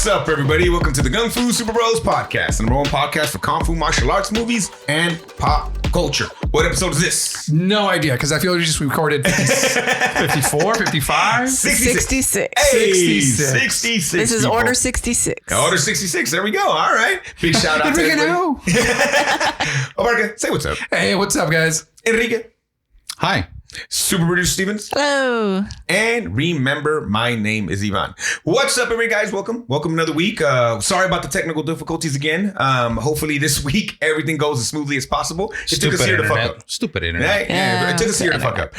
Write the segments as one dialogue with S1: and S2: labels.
S1: What's up, everybody? Welcome to the Gung-Fu Super Bros podcast, the number one podcast for Kung Fu martial arts movies and pop culture. What episode is this?
S2: No idea, because I feel we just recorded 54, 55?
S3: 66.
S1: Hey,
S2: 66.
S1: 66.
S3: This is
S1: people.
S3: order 66.
S1: Order 66. There we go. All right. Big shout out to
S2: Enrique,
S1: everybody.
S2: no.
S1: Enrique, say what's up.
S2: Hey, what's up, guys?
S1: Enrique.
S4: Hi.
S1: Super producer Stevens.
S3: Hello.
S1: And remember, my name is Ivan. What's up, everybody, guys? Welcome another week. Sorry about the technical difficulties again. Hopefully this week everything goes as smoothly as possible. It took us here to fuck up.
S4: Stupid internet.
S1: Yeah, it took us here to fuck up.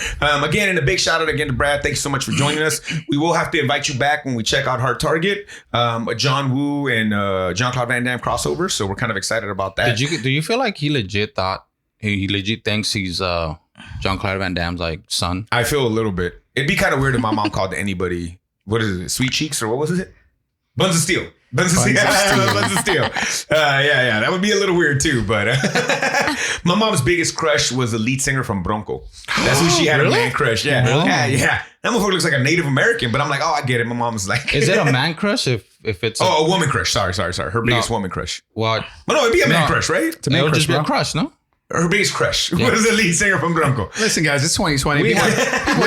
S1: Again, and a big shout out again to Brad. Thank you so much for joining us. We will have to invite you back when we check out Hard Target, a John Woo and Jean-Claude Van Damme crossover. So we're kind of excited about that.
S4: Do you feel like he legit thinks he's Jean-Claude Van Damme's like son?
S1: I feel a little bit. It'd be kind of weird if my mom called anybody, what is it, Sweet Cheeks or what was it? Buns of Steel. Buns of Steel. Yeah. That would be a little weird too. But my mom's biggest crush was the lead singer from Bronco. That's who she had a man crush. Yeah.
S4: Really?
S1: Yeah. That motherfucker looks like a Native American, but I'm like, oh, I get it. My mom was like,
S4: Is it a man crush if it's
S1: a woman crush? Sorry. Her biggest woman crush.
S4: what?
S1: Well, no, it'd be a man crush, right?
S2: It's a man
S4: It'll
S2: crush,
S4: just be
S2: bro.
S4: a crush, no?
S1: Her biggest crush was the lead singer from Bronco.
S2: Listen, guys, it's 2020.
S4: We
S2: People are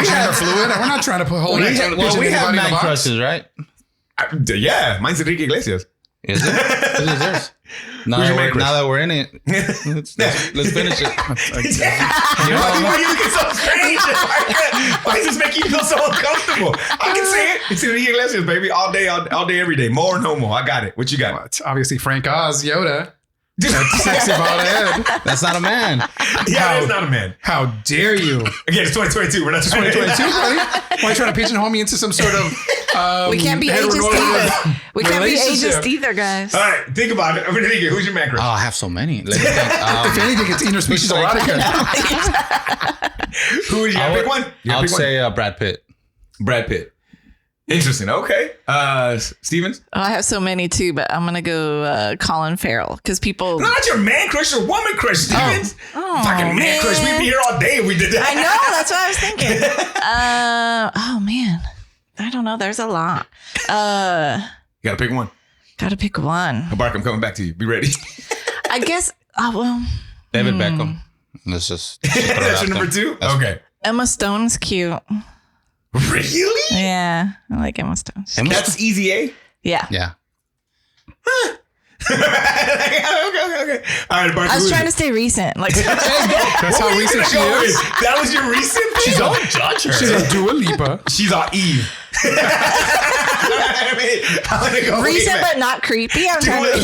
S2: gender fluid. We're not trying to put hold on
S4: We have man
S2: box.
S4: crushes, right?
S1: Yeah, mine's Enrique Iglesias.
S4: Is it? What is yours?
S1: Who's your man crush?
S4: Now that we're in it, let's finish it.
S1: Why are you looking so strange? Why does this make you feel so uncomfortable? I can say it. It's Enrique Iglesias, baby. All day, every day. More, no more. I got it. What you got?
S2: Well, it's obviously Frank Oz, Yoda. That sexy bald head.
S4: That's not a man.
S1: Yeah, it's not a man.
S2: How dare you?
S1: Again, it's 2022. We're not
S2: 2022, buddy? Why are you trying to pigeonhole me into some sort of
S3: We can't be ageist either. We can't be ageist either, guys.
S1: All right, think about it. Enrique, who's your man crush?
S4: Oh, I have so many. Let me think.
S2: if anything, it's interspecies erotica.
S1: Who is your pick one?
S4: I'll say Brad Pitt.
S1: Brad Pitt. Interesting. Okay. Stevens?
S3: Oh, I have so many too, but I'm going to go Colin Farrell because people...
S1: Not your man crush, your woman crush, Stevens. Fucking man crush. We'd be here all day if we did that.
S3: I know. That's what I was thinking. Oh, man. I don't know. There's a lot.
S1: You got to pick one.
S3: Got to pick one.
S1: Bark, I'm coming back to you. Be ready.
S3: I guess,
S4: David Beckham. Let's just
S1: That's your number two? Okay.
S3: Emma Stone's cute.
S1: Really?
S3: Yeah. I like Emma Stone.
S1: That's easy, eh?
S3: Yeah.
S4: Yeah.
S1: Okay. All right, Bark.
S3: I was trying to stay recent. Like,
S2: That's how recent she is.
S1: That was your recent?
S4: Don't judge her.
S2: She's a Dua Lipa.
S1: She's our Eve. I'm gonna go
S3: recent but not creepy. I'm trying to...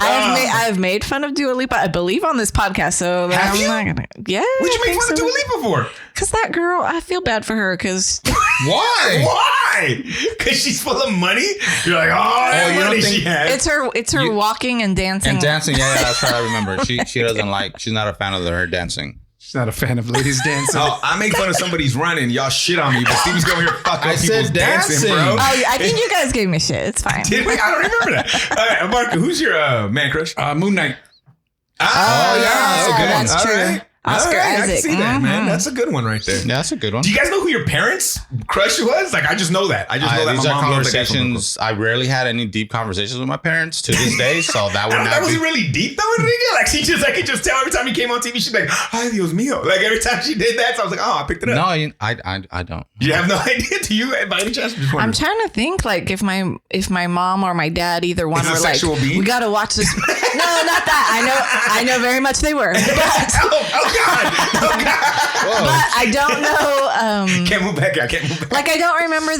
S3: I have made fun of Dua Lipa, I believe, on this podcast. So
S1: Have
S3: I'm
S1: you?
S3: not gonna. Yeah.
S1: What'd you make fun of Dua Lipa for?
S3: Because that girl, I feel bad for her. Because
S4: Why?
S1: Why? Because she's full of money? You're like, that
S4: you don't
S1: money
S4: think-
S1: she has.
S3: it's her walking and dancing.
S4: And dancing, yeah, that's right. I remember. She doesn't like. She's not a fan of her dancing.
S2: She's not a fan of ladies dancing.
S1: Oh, I make fun of somebody's running. Y'all shit on me, but Steve's going here fuck
S4: I
S1: up people's
S4: said
S1: dancing,
S4: dancing.
S1: bro.
S3: Oh, yeah, I think you guys gave me shit. It's fine.
S1: Did we? I don't remember that. All right, Marco, who's your man crush?
S2: Moon Knight.
S1: That's a good one.
S3: That's true.
S1: All right.
S3: Oscar
S1: All right, I can
S3: Isaac.
S1: see that, man. That's a good one right there.
S4: Yeah, that's a good one.
S1: Do you guys know who your parents' crush was? Like, I just know that. I just know that
S4: These
S1: my
S4: are
S1: mom loved the guy from Brooklyn.
S4: conversations. I rarely had any deep conversations with my parents to this day, so that would not
S1: That
S4: be.
S1: wasn't really deep though, Enrique. Like I could just tell every time he came on TV, she'd be like, "Ay, Dios mío!" Like every time she did that, so I was like, "Oh, I picked it up."
S4: No, I don't.
S1: You have no idea? Do you, by any chance? Just
S3: I'm
S1: wondering.
S3: trying to think like if my mom or my dad, either one,
S1: Is a
S3: were like,
S1: sexual being?
S3: we got to watch this. No, not that. I know very much they were, but
S1: Oh God!
S3: I don't know.
S1: Can't move back. I can't move back.
S3: Like I don't remember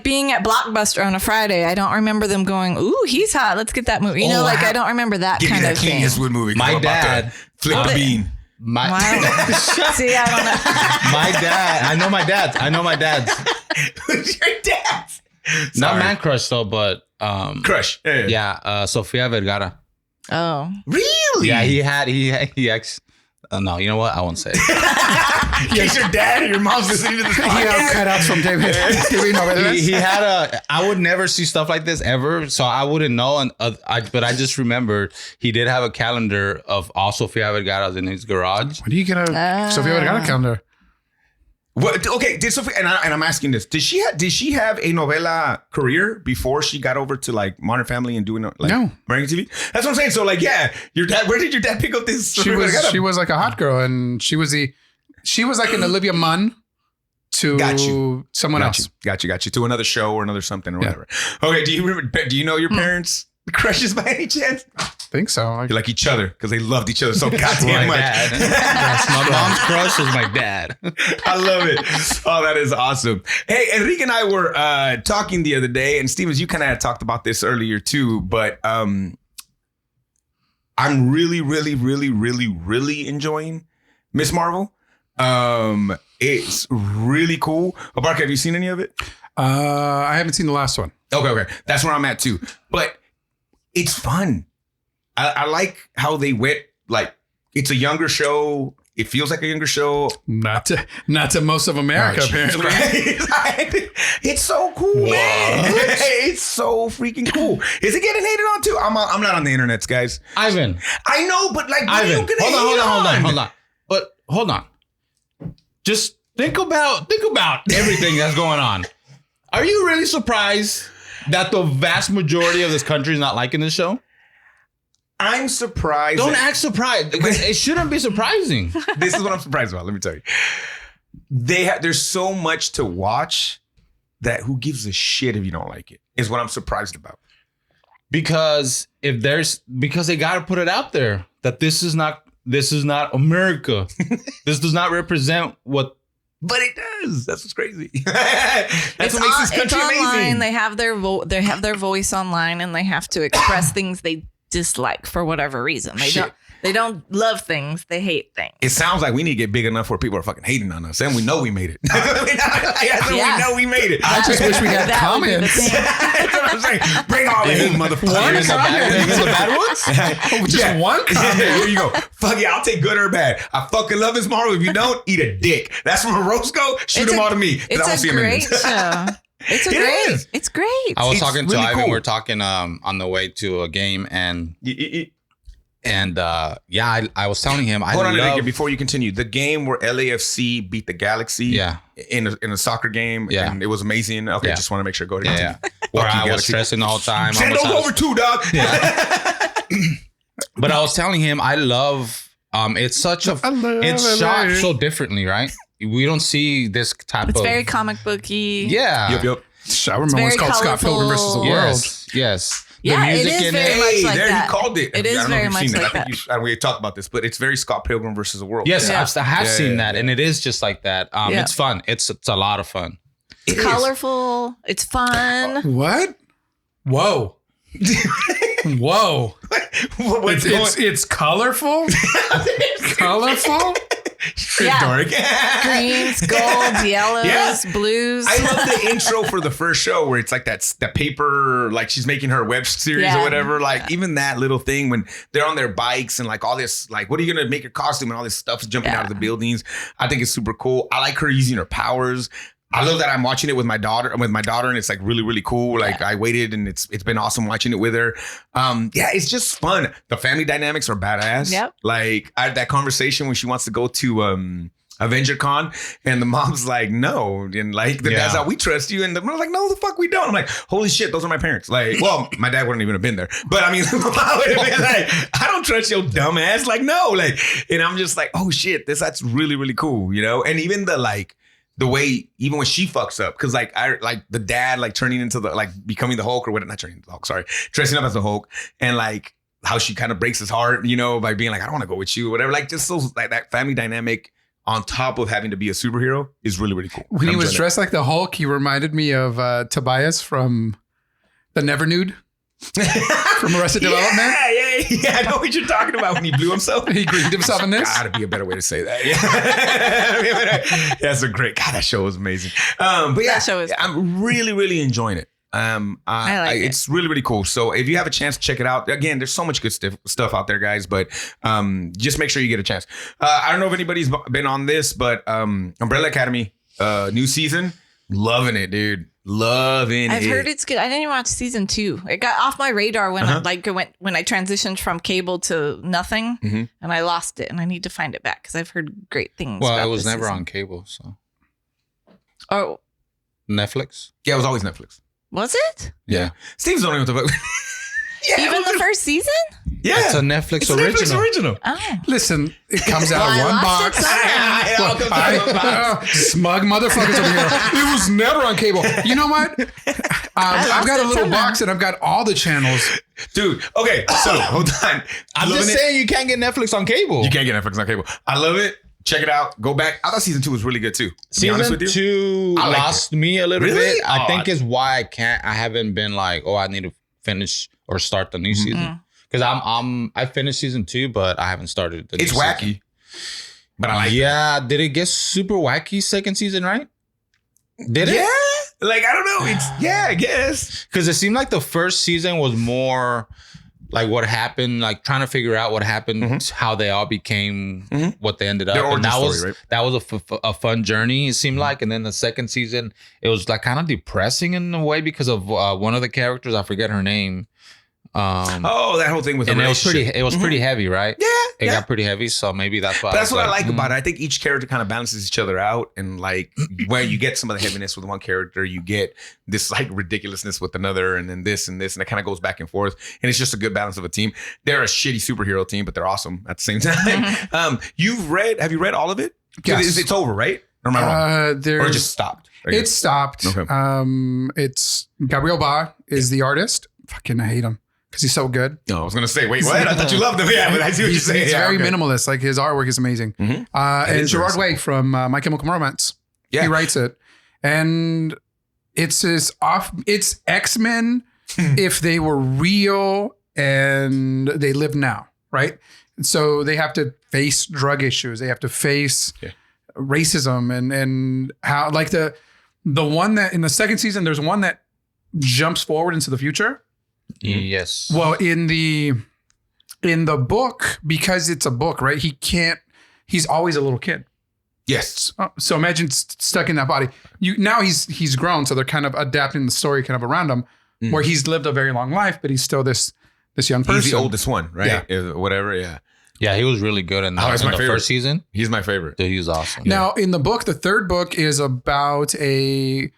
S3: being at Blockbuster on a Friday. I don't remember them going, "Ooh, he's hot. Let's get that movie." You know, like I don't remember that
S1: Give me
S3: kind
S1: that
S3: of
S1: Clint
S3: thing.
S1: Eastwood movie.
S4: My
S1: I'm about to
S4: dad-
S1: flip the bean.
S4: My
S3: See, I don't know.
S4: my dad. I know my dads.
S1: Who's your dad?
S4: Not
S1: Sorry.
S4: man crush though, but
S1: Crush.
S4: yeah, Sofia Vergara.
S3: Oh,
S1: Really?
S4: Yeah, he ex. No, you know what? I won't say it.
S1: In case your dad or your mom's listening to this
S2: He had
S1: podcast.
S2: cutouts from David.
S4: he had I would never see stuff like this ever, so I wouldn't know. But I just remember he did have a calendar of all Sofia Vergara's in his garage.
S2: When do you get a Sofia Vergara calendar?
S1: What? Okay, did Sophia? And I'm asking this: Did she have a novela career before she got over to like Modern Family and doing like
S2: No.
S1: American TV? That's what I'm saying. So like, yeah, your dad. Where did your dad pick up this?
S2: She was like a hot girl, and she was like an Olivia Munn to someone else.
S1: Got you. To another show or another something or whatever. Okay, do you know your parents' crushes by any chance?
S2: I think so.
S1: You're like each other because they loved each other so goddamn much.
S4: Yes, my mom's crush was my dad.
S1: I love it. Oh, that is awesome. Hey, Enrique and I were talking the other day, and Stevens, you kind of had talked about this earlier too, but I'm really, really, really, really, really enjoying Miss Marvel. It's really cool. Bark, have you seen any of it?
S2: I haven't seen the last one.
S1: Okay. That's where I'm at too. But it's fun. I like how they went, like, it's a younger show. It feels like a younger show.
S2: Not to most of America, apparently.
S1: It's so cool, man. It's so freaking cool. Is it getting hated on too? I'm not on the internet, guys.
S4: Ivan.
S1: I know, but like,
S4: Ivan. Hold on. But hold on. Just think about everything that's going on. Are you really surprised that the vast majority of this country is not liking this show?
S1: I'm surprised.
S4: Don't act surprised. It shouldn't be surprising.
S1: This is what I'm surprised about. Let me tell you. There's so much to watch that who gives a shit if you don't like it is what I'm surprised about.
S4: Because they got to put it out there that this is not America. This does not represent what.
S1: But it does. That's what's crazy. That's what makes this country
S3: online.
S1: amazing.
S3: They have their voice online, and they have to express things they dislike for whatever reason. They don't love things. They hate things.
S1: It sounds like we need to get big enough where people are fucking hating on us, and we know we made it. We know we made it.
S2: I just wish we had comments.
S1: That's what I'm saying. Bring all the hate, motherfuckers.
S4: Even the bad ones?
S2: Just one comment.
S1: Here you go. Fuck it. I'll take good or bad. I fucking love Miss Marvel. If you don't, eat a dick. That's where roast go. Shoot them all to me.
S3: It's a great show. It's great.
S4: I was
S1: It's
S4: talking to
S1: really
S4: Ivan.
S1: cool.
S4: We're talking on the way to a game, and I was telling him.
S1: Hold on, Enrique, before you continue. The game where LAFC beat the Galaxy in a soccer game, and it was amazing. Okay, just want to make sure. Go ahead.
S4: Where I was stressing the whole time.
S1: Send those over too, dog.
S4: But I was telling him I love. It's shot so differently, right? We don't see this type
S3: It's
S4: of.
S3: very comic booky.
S4: Yeah.
S1: Yep.
S2: I remember when it's called Scott Pilgrim versus the World.
S4: Yes.
S3: Yeah, it is very much like
S1: there
S3: that.
S1: he called it.
S3: It is very much like
S1: I think we talked about this, but it's very Scott Pilgrim versus the World.
S4: Yes, I have seen that, and it is just like that. It's fun. It's a lot of fun.
S3: It's colorful. It's fun.
S2: What? Whoa. Whoa. It's colorful? Colorful?
S1: Dark.
S3: Greens, golds, yellows, blues.
S1: I love the intro for the first show where it's like that paper, like she's making her web series or whatever. Like even that little thing when they're on their bikes and like all this, like, what are you going to make your costume and all this stuff's jumping out of the buildings. I think it's super cool. I like her using her powers. I love that I'm watching it with my daughter, and it's like really, really cool. Like I waited, and it's been awesome watching it with her. It's just fun. The family dynamics are badass.
S3: Yep.
S1: Like I had that conversation when she wants to go to Avenger Con, and the mom's like, no, and like the dad's like, we trust you, and the mom's like, no, the fuck we don't. I'm like, holy shit, those are my parents. Like, well, my dad wouldn't even have been there, but I mean, I would have been like, I don't trust your dumb ass. Like, no, like, and I'm just like, oh shit, that's really, really cool, you know, and even the way, even when she fucks up, because like the dad like turning into becoming the Hulk or what? Not turning into the Hulk, sorry, dressing up as the Hulk, and like how she kind of breaks his heart, you know, by being like, I don't want to go with you, or whatever. Like just so like that family dynamic on top of having to be a superhero is really, really cool.
S2: When he was dressed like the Hulk, he reminded me of Tobias from The Never Nude from Arrested Development.
S1: Yeah, I know what you're talking about when he blew himself.
S2: He greened himself in this.
S1: Gotta be a better way to say that. Yeah. That's a great. God, that show was amazing. But yeah,
S3: That show is
S1: I'm really, really enjoying it.
S3: I like it.
S1: It's really, really cool. So if you have a chance to check it out, again, there's so much good stuff out there, guys. But just make sure you get a chance. I don't know if anybody's been on this, but Umbrella Academy, new season, loving it, dude. Loving it.
S3: I've heard it's good. I didn't even watch season 2. It got off my radar when I transitioned from cable to nothing, and I lost it, and I need to find it back because I've heard great things.
S4: Well,
S3: about
S4: it was
S3: this
S4: never
S3: season.
S4: on cable, so
S3: Oh,
S4: Netflix.
S1: Yeah, it was always Netflix.
S3: was it?
S4: Yeah.
S1: Steve's don't even know what the fuck. Yeah,
S3: Even
S1: it was
S3: the first season?
S1: Yeah.
S4: It's a Netflix
S1: It's a
S4: original.
S1: Netflix original.
S3: Oh.
S2: Listen, it comes out
S3: Well, I
S2: one
S3: lost
S2: box.
S3: it somewhere.
S1: It all comes out of the box.
S2: Smug motherfuckers over here. It was never on cable. You know what? I've
S3: lost
S2: got a
S3: it
S2: little
S3: somehow.
S2: box and I've got all the channels.
S1: Dude, okay, so hold on.
S4: I'm
S1: Loving
S4: just
S1: it.
S4: saying you can't get Netflix on cable.
S1: You can't get Netflix on cable. I love it. Check it out. Go back. I thought season 2 was really good too. To be honest
S4: Season
S1: with you.
S4: 2
S1: I liked
S4: lost me a little
S1: Really?
S4: bit.
S1: Oh,
S4: I think is why I haven't been like, oh, I need to finish or start the new season. Because I finished season 2, but I haven't started the new
S1: It's
S4: season.
S1: wacky, but I like it.
S4: Yeah, did it get super wacky second season, right? Did it?
S1: Yeah. Like, I don't know. It's, I guess.
S4: Because it seemed like the first season was more like what happened, like trying to figure out what happened, how they all became what they ended up.
S1: Their
S4: And
S1: origin
S4: that
S1: story,
S4: was
S1: right?
S4: that was a fun journey, it seemed like. And then the second season, it was like kind of depressing in a way because of one of the characters. I forget her name.
S1: Oh, that whole thing with the
S4: And it was
S1: relationship.
S4: pretty heavy, right?
S1: Yeah.
S4: It
S1: yeah.
S4: got pretty heavy, so maybe that's why.
S1: But that's what I like about it. I think each character kind of balances each other out, and like where you get some of the heaviness with one character, you get this like ridiculousness with another, and then this and this, and it kind of goes back and forth. And it's just a good balance of a team. They're a shitty superhero team, but they're awesome at the same time. Have you read all of it? 'Cause
S2: Yes.
S1: it's over, right? Or am I wrong? Or it just stopped?
S2: It stopped.
S1: Okay.
S2: It's Gabriel Ba is the artist. Fucking I hate him because he's so good.
S1: No, I was gonna say, wait, what? I thought you loved him. Yeah, but I see what you're saying.
S2: He's
S1: Yeah,
S2: very
S1: okay.
S2: minimalist. Like his artwork is amazing.
S1: Mhm.
S2: And
S1: is
S2: Gerard
S1: very
S2: Way from My Chemical Romance.
S1: Yeah.
S2: He writes it, and it's It's X-Men if they were real and they live now, right? So they have to face drug issues. They have to face racism and how like the one that in the second season there's one that jumps forward into the future.
S4: Yes.
S2: Well, in the book, because it's a book, right? He's always a little kid.
S1: Yes.
S2: So imagine stuck in that body. Now he's grown, so they're kind of adapting the story kind of around him, where he's lived a very long life, but he's still this young person.
S1: He's the oldest one, right? Whatever. Yeah.
S4: Yeah, he was really good in the,
S1: it's my favorite.
S4: first season.
S1: He's my favorite.
S4: Dude, he was awesome.
S2: Now, in the book, the third book is about a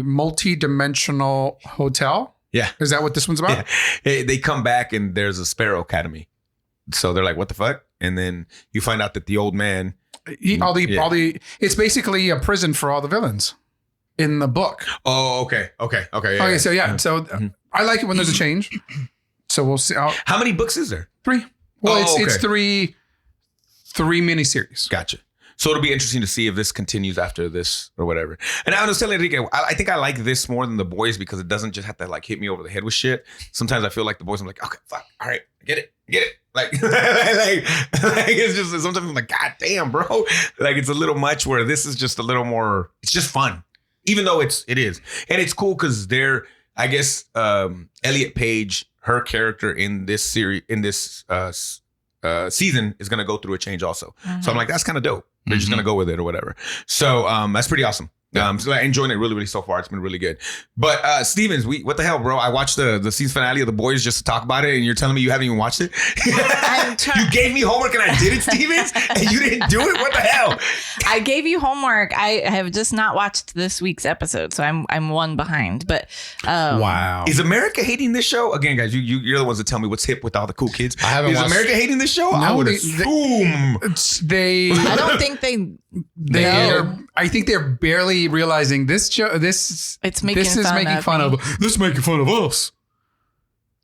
S2: multi-dimensional hotel.
S1: Yeah.
S2: Is that what this one's about?
S1: Yeah. They come back and there's a Sparrow Academy. So they're like, what the fuck? And then you find out that the old man.
S2: It's basically a prison for all the villains in the book.
S1: Oh, okay. Okay.
S2: So I like it when there's a change. So we'll see.
S1: How many books is there?
S2: 3. Well,
S1: Oh,
S2: it's
S1: okay.
S2: three miniseries.
S1: Gotcha. So it'll be interesting to see if this continues after this or whatever. And I was telling Enrique, I think I like this more than The Boys because it doesn't just have to like hit me over the head with shit. Sometimes I feel like The Boys, I'm like, okay, fuck, all right, get it. Like, like it's just sometimes I'm like, God damn, bro. Like it's a little much. Where this is just a little more. It's just fun, even though it is, and it's cool because I guess Elliot Page, her character in this series, in this season, is gonna go through a change also. So I'm like, that's kind of dope. They're just gonna go with it or whatever. So that's pretty awesome. So I'm enjoying it really, really so far. It's been really good. But Stevens, what the hell, bro? I watched the season finale of The Boys just to talk about it, and you're telling me you haven't even watched it? You gave me homework and I did it, Stevens, and you didn't do it? What the hell?
S3: I gave you homework. I have just not watched this week's episode, so I'm one behind. But
S2: Wow.
S1: Is America hating this show? Again, guys, you're the ones that tell me what's hip with all the cool kids.
S4: I haven't
S1: Is
S4: watched-
S1: America hating this show? I would assume.
S3: I don't think
S2: They are. I think they're barely realizing this show. This
S3: It's making
S2: this is
S3: fun
S2: making
S3: of
S2: fun
S3: me.
S2: of. This is making fun of us.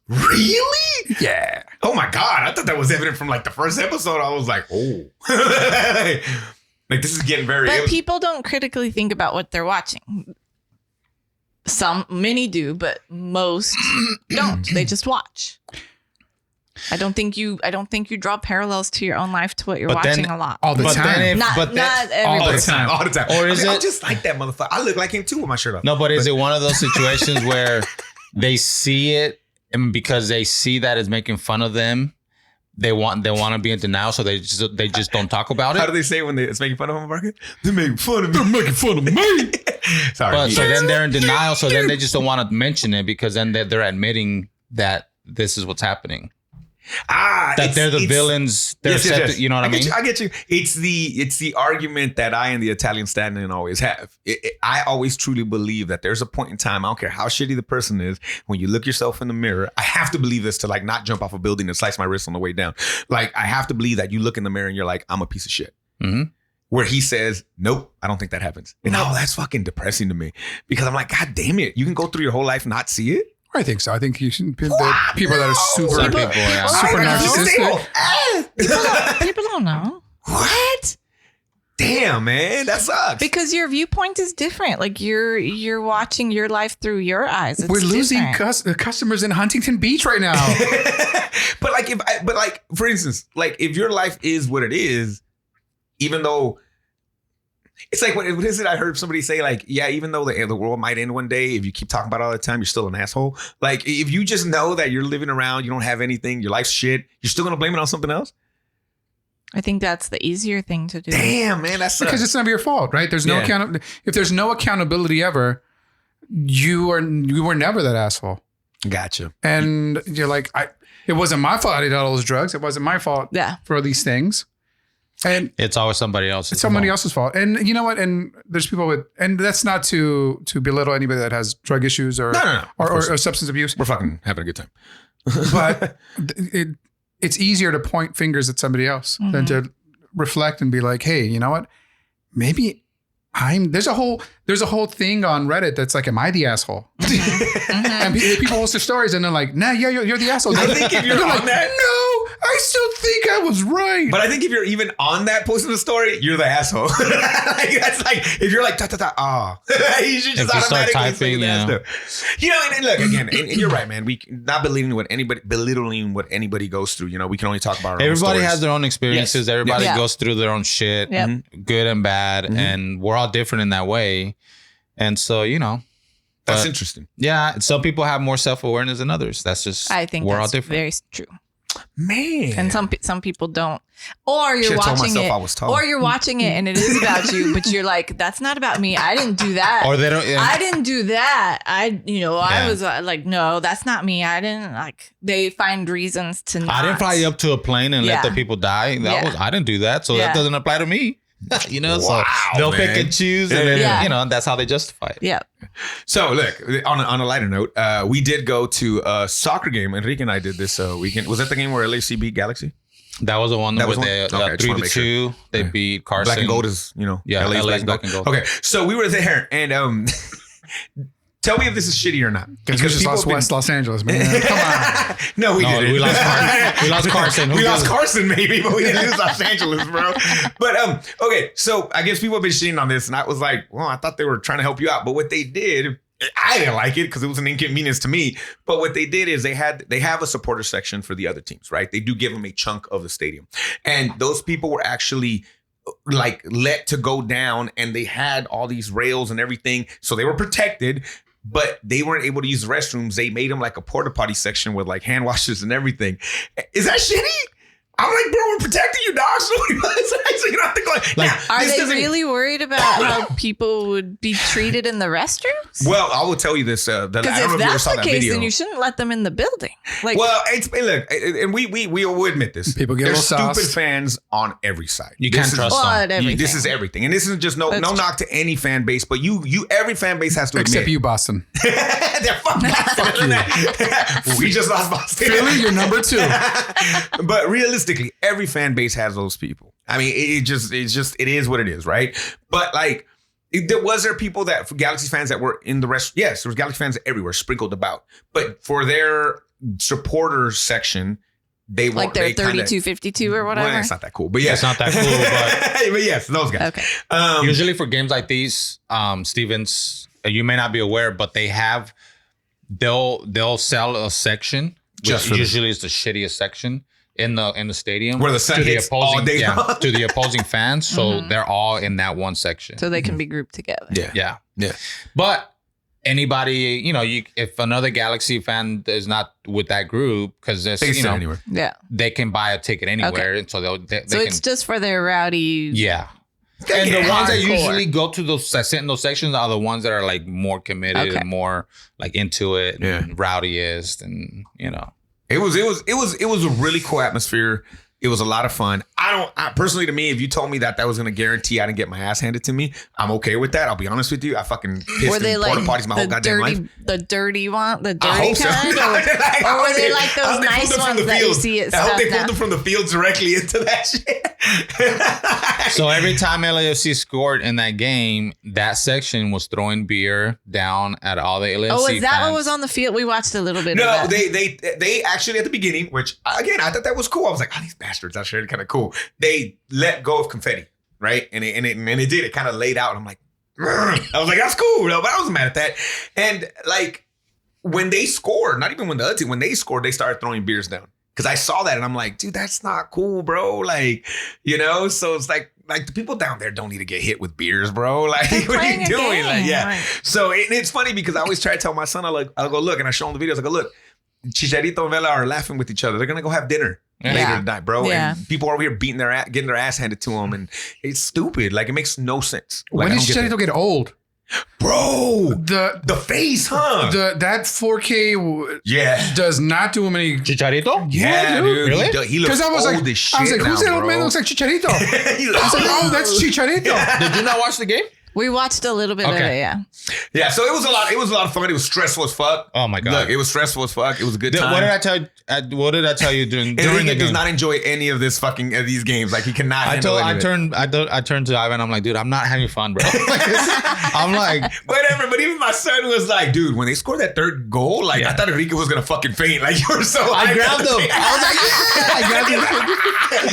S1: Really?
S2: Yeah.
S1: Oh my God. I thought that was evident from like the first episode. I was like, oh. Like this is getting very.
S3: But people don't critically think about what they're watching. Many do, but most don't. They just watch. I don't think you draw parallels to your own life to what you're
S4: But then-
S3: watching a lot.
S2: All the time.
S3: not everybody.
S1: all the time.
S4: Or is
S1: I'm
S4: it-
S1: just like that motherfucker. I look like him too with my shirt off.
S4: No, but is it one of those situations where they see it and because they see that it's making fun of them, they want to be in denial, so they just don't talk about
S1: How
S4: it?
S1: do they say when it's making fun of him, Market? They're making fun of me.
S2: They're making fun of me.
S1: Sorry.
S4: But so then they're in denial, so then they just don't want to mention it because then they're admitting that this is what's happening. That they're the villains. They're set to, you know what I mean?
S1: I get you. It's the argument that I and the Italian stand-in always have. I always truly believe that there's a point in time, I don't care how shitty the person is, when you look yourself in the mirror, I have to believe this to like not jump off a building and slice my wrist on the way down. Like I have to believe that you look in the mirror and you're like, I'm a piece of shit.
S4: Mm-hmm.
S1: Where he says, nope, I don't think that happens. And that's fucking depressing to me because I'm like, God damn it. You can go through your whole life and not see it?
S2: I think so. I think you should people that are super
S3: People
S2: narcissistic.
S3: don't know.
S1: What? Damn, man, that sucks.
S3: Because your viewpoint is different. Like you're watching your life through your eyes. It's
S2: We're losing
S3: different.
S2: customers in Huntington Beach right now.
S1: but for instance, like if your life is what it is, even though it's like what is it? I heard somebody say like, yeah, even though the world might end one day, if you keep talking about it all the time, you're still an asshole. Like if you just know that you're living around, you don't have anything, your life's shit, you're still gonna blame it on something else.
S3: I think that's the easier thing to do.
S1: Damn, man, that's
S2: because it's never your fault, right? There's no if there's no accountability ever, you were never that asshole.
S1: Gotcha.
S2: And you're like, it wasn't my fault I did all those drugs. It wasn't my fault for these things. And
S4: it's always somebody else's.
S2: It's somebody else's fault. And you know what? And there's people with, and that's not to belittle anybody that has drug issues or substance abuse.
S1: We're fucking having a good time.
S2: But it's easier to point fingers at somebody else than to reflect and be like, hey, you know what? Maybe there's a whole thing on Reddit that's like, am I the asshole? And people post their stories and they're like, nah, yeah, you're the asshole.
S1: I think if you're on
S2: like,
S1: that,
S2: no, I still think I was right.
S1: But I think if you're even on that posting the story, you're the asshole. Like, that's like if you're like you should just automatically
S4: typing,
S1: You know, and look again, and you're right, man. We not belittling what anybody goes through. You know, we can only talk about our
S4: everybody
S1: own
S4: has their own experiences.
S1: Yes.
S4: Everybody goes through their own shit, good and bad, and we're all different in that way. And so, you know,
S1: that's interesting.
S4: Yeah, some people have more self-awareness than others. That's just
S3: I think
S4: we're
S3: that's
S4: all different.
S3: very true.
S1: Man.
S3: And some people don't. Or you're watching it. Or you're watching it and it is about you, but you're like, that's not about me. I didn't do that.
S4: Or they don't.
S3: I didn't do that. I was like, no, that's not me. I didn't like. They find reasons to not.
S4: I didn't fly up to a plane and let the people die. I didn't do that, so that doesn't apply to me. You know, so they'll pick and choose, and then, you know, that's how they justify it.
S3: Yeah.
S1: So look, on a lighter note, we did go to a soccer game. Enrique and I did this weekend. Was that the game where LAFC beat Galaxy?
S4: That was the one where they 3-2. Sure. They beat Carson.
S1: Black and gold is, you know,
S4: LA's black and gold.
S1: Okay, so we were there, and tell me if this is shitty or not.
S2: Because we just lost West Los Angeles, man. Come on.
S1: No, we didn't.
S4: We lost Carson.
S1: We lost Carson, maybe, but we didn't lose Los Angeles, bro. But okay, so I guess people have been shitting on this, and I was like, well, I thought they were trying to help you out, but what they did, I didn't like it because it was an inconvenience to me. But what they did is they have a supporter section for the other teams, right? They do give them a chunk of the stadium, and those people were actually like let to go down, and they had all these rails and everything, so they were protected. But they weren't able to use the restrooms. They made them like a porta potty section with like hand washers and everything. Is that shitty? I'm like, bro, we're protecting you, dog. So you don't have to go. Like,
S3: are they really worried about how people would be treated in the restrooms?
S1: Well, I will tell you this.
S3: Because if that's the case, then you shouldn't let them in the building. Like,
S1: well, look, and we will admit this.
S2: People get
S1: There's
S2: a little
S1: stupid fans on every side.
S4: You can't trust them.
S1: This is everything, and this isn't just no knock to any fan base, but every fan base has to admit.
S2: Except you, Boston.
S1: They're fucking Boston. We just lost Boston.
S2: Philly, you're number 2.
S1: But realistically, every fan base has those people. I mean, it is what it is, right? But like, was there people that for Galaxy fans that were in the rest? Yes, there was Galaxy fans everywhere, sprinkled about. But for their supporters section, they were
S3: like they're 32-52 or whatever.
S1: Well, it's not that cool, but yeah,
S4: it's not that cool.
S1: But yes, those guys.
S3: Okay.
S4: Usually for games like these, Stevens, you may not be aware, but they'll sell a section, which usually is the shittiest section in the stadium,
S1: where the sun hits all day
S4: to the opposing fans. So they're all in that one section,
S3: so they can be grouped together.
S1: Yeah.
S4: But anybody, you know, if another Galaxy fan is not with that group, because there's
S1: anywhere.
S3: Yeah,
S1: they
S4: can buy a ticket anywhere, and so
S3: it's just for their rowdy.
S4: Yeah. And the ones that usually go to those sit in those sections are the ones that are like more committed and more like into it and rowdiest, and you know.
S1: It was a really cool atmosphere. It was a lot of fun. Personally, to me, if you told me that was going to guarantee I didn't get my ass handed to me, I'm okay with that. I'll be honest with you. I fucking pissed in porta potties my whole goddamn life.
S3: The dirty kind?
S1: I hope so.
S3: Or were they like those nice ones that you see at
S1: I hope they
S3: stuff
S1: pulled them from the field directly into that shit.
S4: So every time LAFC scored in that game, that section was throwing beer down at all the LAFC
S3: Oh, is that
S4: fans.
S3: what was on the field? We watched a little bit of
S1: No,
S3: that.
S1: they actually at the beginning, which again, I thought that was cool. I was like, oh, these bastards, that's really kind of cool. They let go of confetti, right? And it did. It kind of laid out. And I'm like, I was like, that's cool, but I wasn't mad at that. And like when they scored, not even when the other team, when they scored, they started throwing beers down. Because I saw that and I'm like, dude, that's not cool, bro. Like, so it's like the people down there don't need to get hit with beers, bro. Like, what are you doing?
S3: Game,
S1: like, yeah.
S3: right.
S1: So it's funny because I always try to tell my son, I'll go look, and I show him the videos. I go, look, Chicharito and Vela are laughing with each other. They're gonna go have dinner later tonight, bro.
S3: Yeah.
S1: And people are over here getting their ass handed to them, and it's stupid. Like, it makes no sense. Like,
S2: When did Chicharito get old?
S1: Bro,
S2: The
S1: the face, huh?
S2: that 4K
S1: Yeah.
S2: does not do him any.
S4: Chicharito?
S1: Yeah, dude.
S4: Really?
S1: He looks
S2: Because I was
S1: old
S2: like,
S1: as shit
S2: who's that
S1: now,
S2: old man that
S1: bro.
S2: looks like Chicharito? I
S1: He
S2: was like, oh, that's Chicharito.
S4: Did you not watch the game?
S3: We watched a little bit of
S4: Okay.
S3: it, yeah.
S1: Yeah, so it was a lot of fun. It was stressful as fuck.
S4: Oh my God.
S1: Look, it was stressful as fuck. It was a good time.
S4: What did I tell you during the
S1: Enrique
S4: game?
S1: does not enjoy any of this fucking of these games. Like, he cannot. handle any of it.
S4: I turned to Ivan. I'm like, dude, I'm not having fun, bro. I'm like,
S1: Whatever, but even my son was like, dude, when they scored that third goal, like, I thought Enrique was gonna fucking faint. Like, you were so
S4: I
S1: hyped
S4: grabbed
S1: up.
S4: him. I was like, yeah. I grabbed him.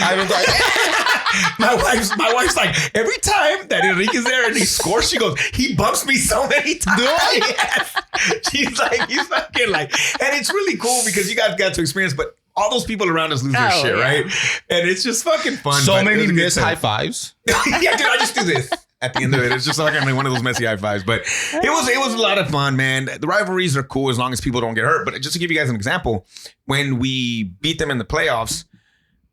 S4: Ivan's like,
S1: My wife's like, every time that Enrique's there and he scores, she goes, he bumps me so many times. Yes. She's like, he's fucking like, and it's really cool because you guys got to experience, but all those people around us lose their shit,
S3: yeah.
S1: right? And it's just fucking fun.
S4: so
S1: but it
S4: many
S1: was a good
S4: missed
S1: time.
S4: high fives.
S1: Yeah, dude, I just do this at the end of it. It's just like one of those messy high fives. But it was a lot of fun, man. The rivalries are cool as long as people don't get hurt. But just to give you guys an example, when we beat them in the playoffs,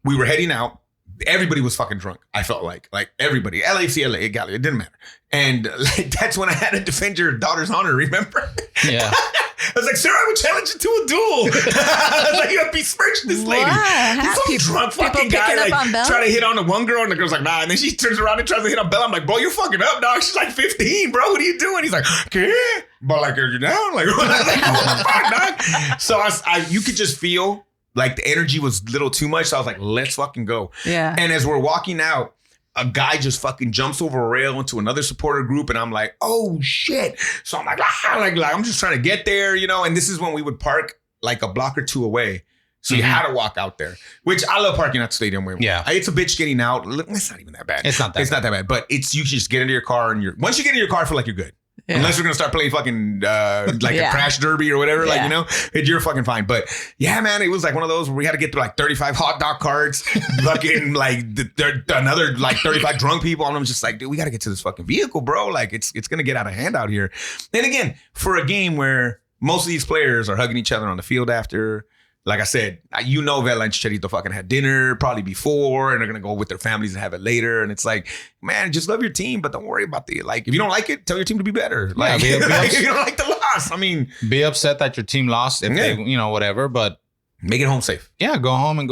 S1: we were heading out. Everybody was fucking drunk. I felt like everybody, LAFC, LA, it didn't matter. And like, that's when I had to defend your daughter's honor. Remember?
S4: Yeah.
S1: I was like, sir, I would challenge you to a duel. I was like, you have besmirched this lady.
S3: What?
S1: This some drunk fucking guy
S3: picking up on
S1: like
S3: Bella?
S1: trying to hit on the one girl, and the girl's like, nah. And then she turns around and tries to hit on Bella. I'm like, bro, you're fucking up, dog. She's like 15, bro. What are you doing? He's like, okay. But like, are you down? Like, what the fuck, dog? So you could just feel like the energy was a little too much. So I was like, let's fucking go.
S3: Yeah.
S1: And as we're walking out, a guy just fucking jumps over a rail into another supporter group, and I'm like, oh shit. So I'm like, I'm just trying to get there, and this is when we would park like a block or two away. So you had to walk out there, which I love parking at the stadium.
S4: Yeah.
S1: It's a bitch getting out. It's not even that bad.
S4: It's not that
S1: bad, but you just get into your car, and once you get into your car, I feel like you're good.
S3: Yeah.
S1: Unless we're going to start playing fucking a crash derby or whatever, you're fucking fine. But yeah, man, it was like one of those where we had to get through like 35 hot dog carts, fucking like another like 35 drunk people. And I'm just like, dude, we got to get to this fucking vehicle, bro. Like it's going to get out of hand out here. And again, for a game where most of these players are hugging each other on the field after, like I said, Vela and Chicharito fucking had dinner probably before, and they're going to go with their families and have it later. And it's like, man, just love your team, but don't worry about if you don't like it, tell your team to be better. Like,
S4: be
S1: if you don't like the loss, I mean,
S4: Be upset that your team lost if they, whatever. But
S1: make it home safe.
S4: yeah, go home and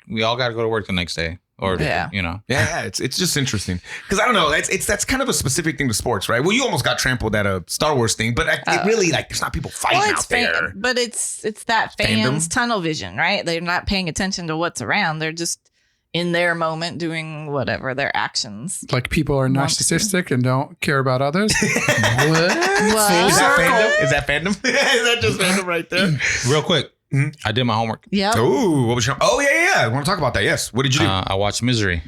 S4: we all got to go to work the next day. Or,
S3: Yeah.
S1: Yeah, it's just interesting. Because I don't know, that's kind of a specific thing to sports, right? Well, you almost got trampled at a Star Wars thing, but it really, there's not people fighting out there.
S3: But it's that fans' tunnel vision, right? They're not paying attention to what's around. They're just in their moment doing whatever their actions.
S2: Like people are narcissistic and don't care about others. What?
S1: Is that fandom? Is that fandom? Is that just fandom right there?
S4: real quick, I did my homework.
S3: Yeah.
S1: Ooh, what was your? Oh yeah. I want to talk about that. Yes. What did you do?
S4: I watched Misery.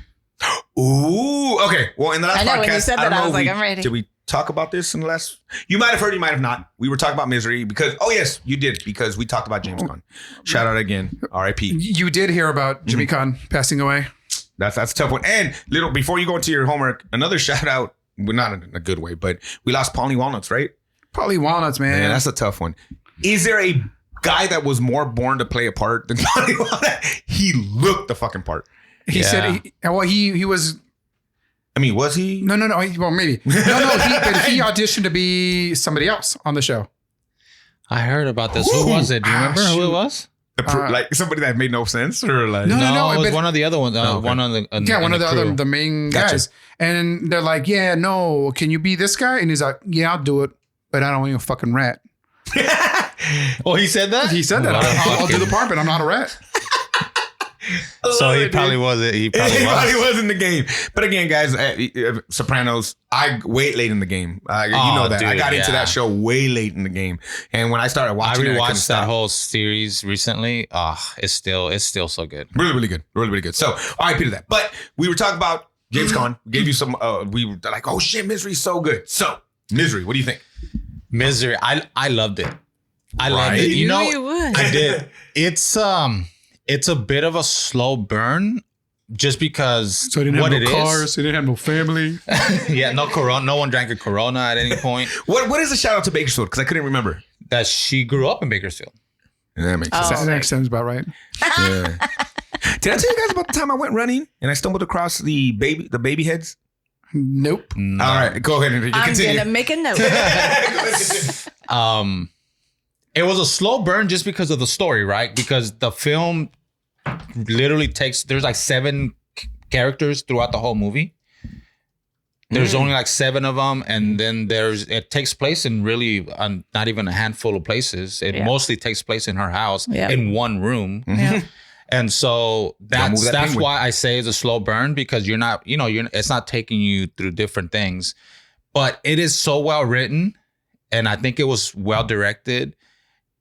S1: Ooh. Okay. Well, in the last
S3: I know,
S1: podcast,
S3: when you said that,
S1: don't know
S3: I was
S1: if
S3: like, I'm ready.
S1: Did we talk about this in the last? You might have heard. You might have not. We were talking about Misery because. Oh yes, you did because we talked about James Gunn. Shout out again. R.I.P.
S2: You did hear about Jimmy Kahn passing away.
S1: That's a tough one. And before you go into your homework, another shout out. Well, not in a good way, but we lost Paulie Walnuts, right?
S2: Paulie Walnuts, man.
S1: Man, that's a tough one. Is there a guy that was more born to play a part than Paulie Walnuts? He looked the fucking part.
S2: He said, he was.
S1: I mean, was he?
S2: No. Well, maybe. But he auditioned to be somebody else on the show.
S4: I heard about this. Who was it? Do you remember who it was?
S1: Like somebody that made no sense, or like
S2: No,
S4: it was
S2: but-
S4: one of the other ones.
S1: okay.
S4: One of the
S2: one of the
S4: crew.
S2: the main
S1: Gotcha.
S2: guys, and they're like, "Yeah, no, can you be this guy?" And he's like, "Yeah, I'll do it, but I don't want you a fucking rat."
S4: Oh, he said that.
S2: He said that.
S4: What a
S2: I'll do the
S4: fucking-
S2: part, but I'm not a rat.
S4: So he probably wasn't. He probably
S1: He probably
S4: was.
S1: was in the game. But again, guys, Sopranos, I way late in the game. You know that. I
S4: dude,
S1: got into
S4: yeah.
S1: that show way late in the game. And when I started
S4: I
S1: watching it, I couldn't
S4: rewatched that
S1: stop.
S4: whole series recently. It's still so good.
S1: Really, really good. Really, really good. So, all right, Peter, that. But we were talking about James Caan. Gave you some, we were like, oh shit, Misery's so good. So, Misery, what do you think?
S4: Misery. I loved it. I loved
S1: Right?
S4: it.
S3: You
S4: You know,
S3: knew you would.
S4: I did. It's a bit of a slow burn, just because
S2: So he didn't
S4: what
S2: have
S4: it
S2: no
S4: is.
S2: cars. He didn't have no family.
S4: Yeah, no Corona. No one drank a Corona at any point.
S1: What is the shout out to Bakersfield? Because I couldn't remember.
S4: That she grew up in Bakersfield.
S1: Yeah, that makes
S3: Oh.
S1: sense.
S2: That sounds about right.
S1: Yeah. Did I tell you guys about the time I went running and I stumbled across the baby heads?
S2: Nope.
S4: No.
S1: All right, go ahead and
S3: I'm
S1: continue.
S3: gonna make a note.
S4: It was a slow burn just because of the story, right? Because the film literally there's like 7 characters throughout the whole movie. There's only like 7 of them, and then it takes place in really not even a handful of places. It
S3: Yeah.
S4: mostly takes place in her house
S3: Yeah.
S4: in one room.
S3: Yeah.
S4: And so
S1: move
S4: that's
S1: that penguin.
S4: why I say it's a slow burn, because it's not taking you through different things, but it is so well written, and I think it was well directed,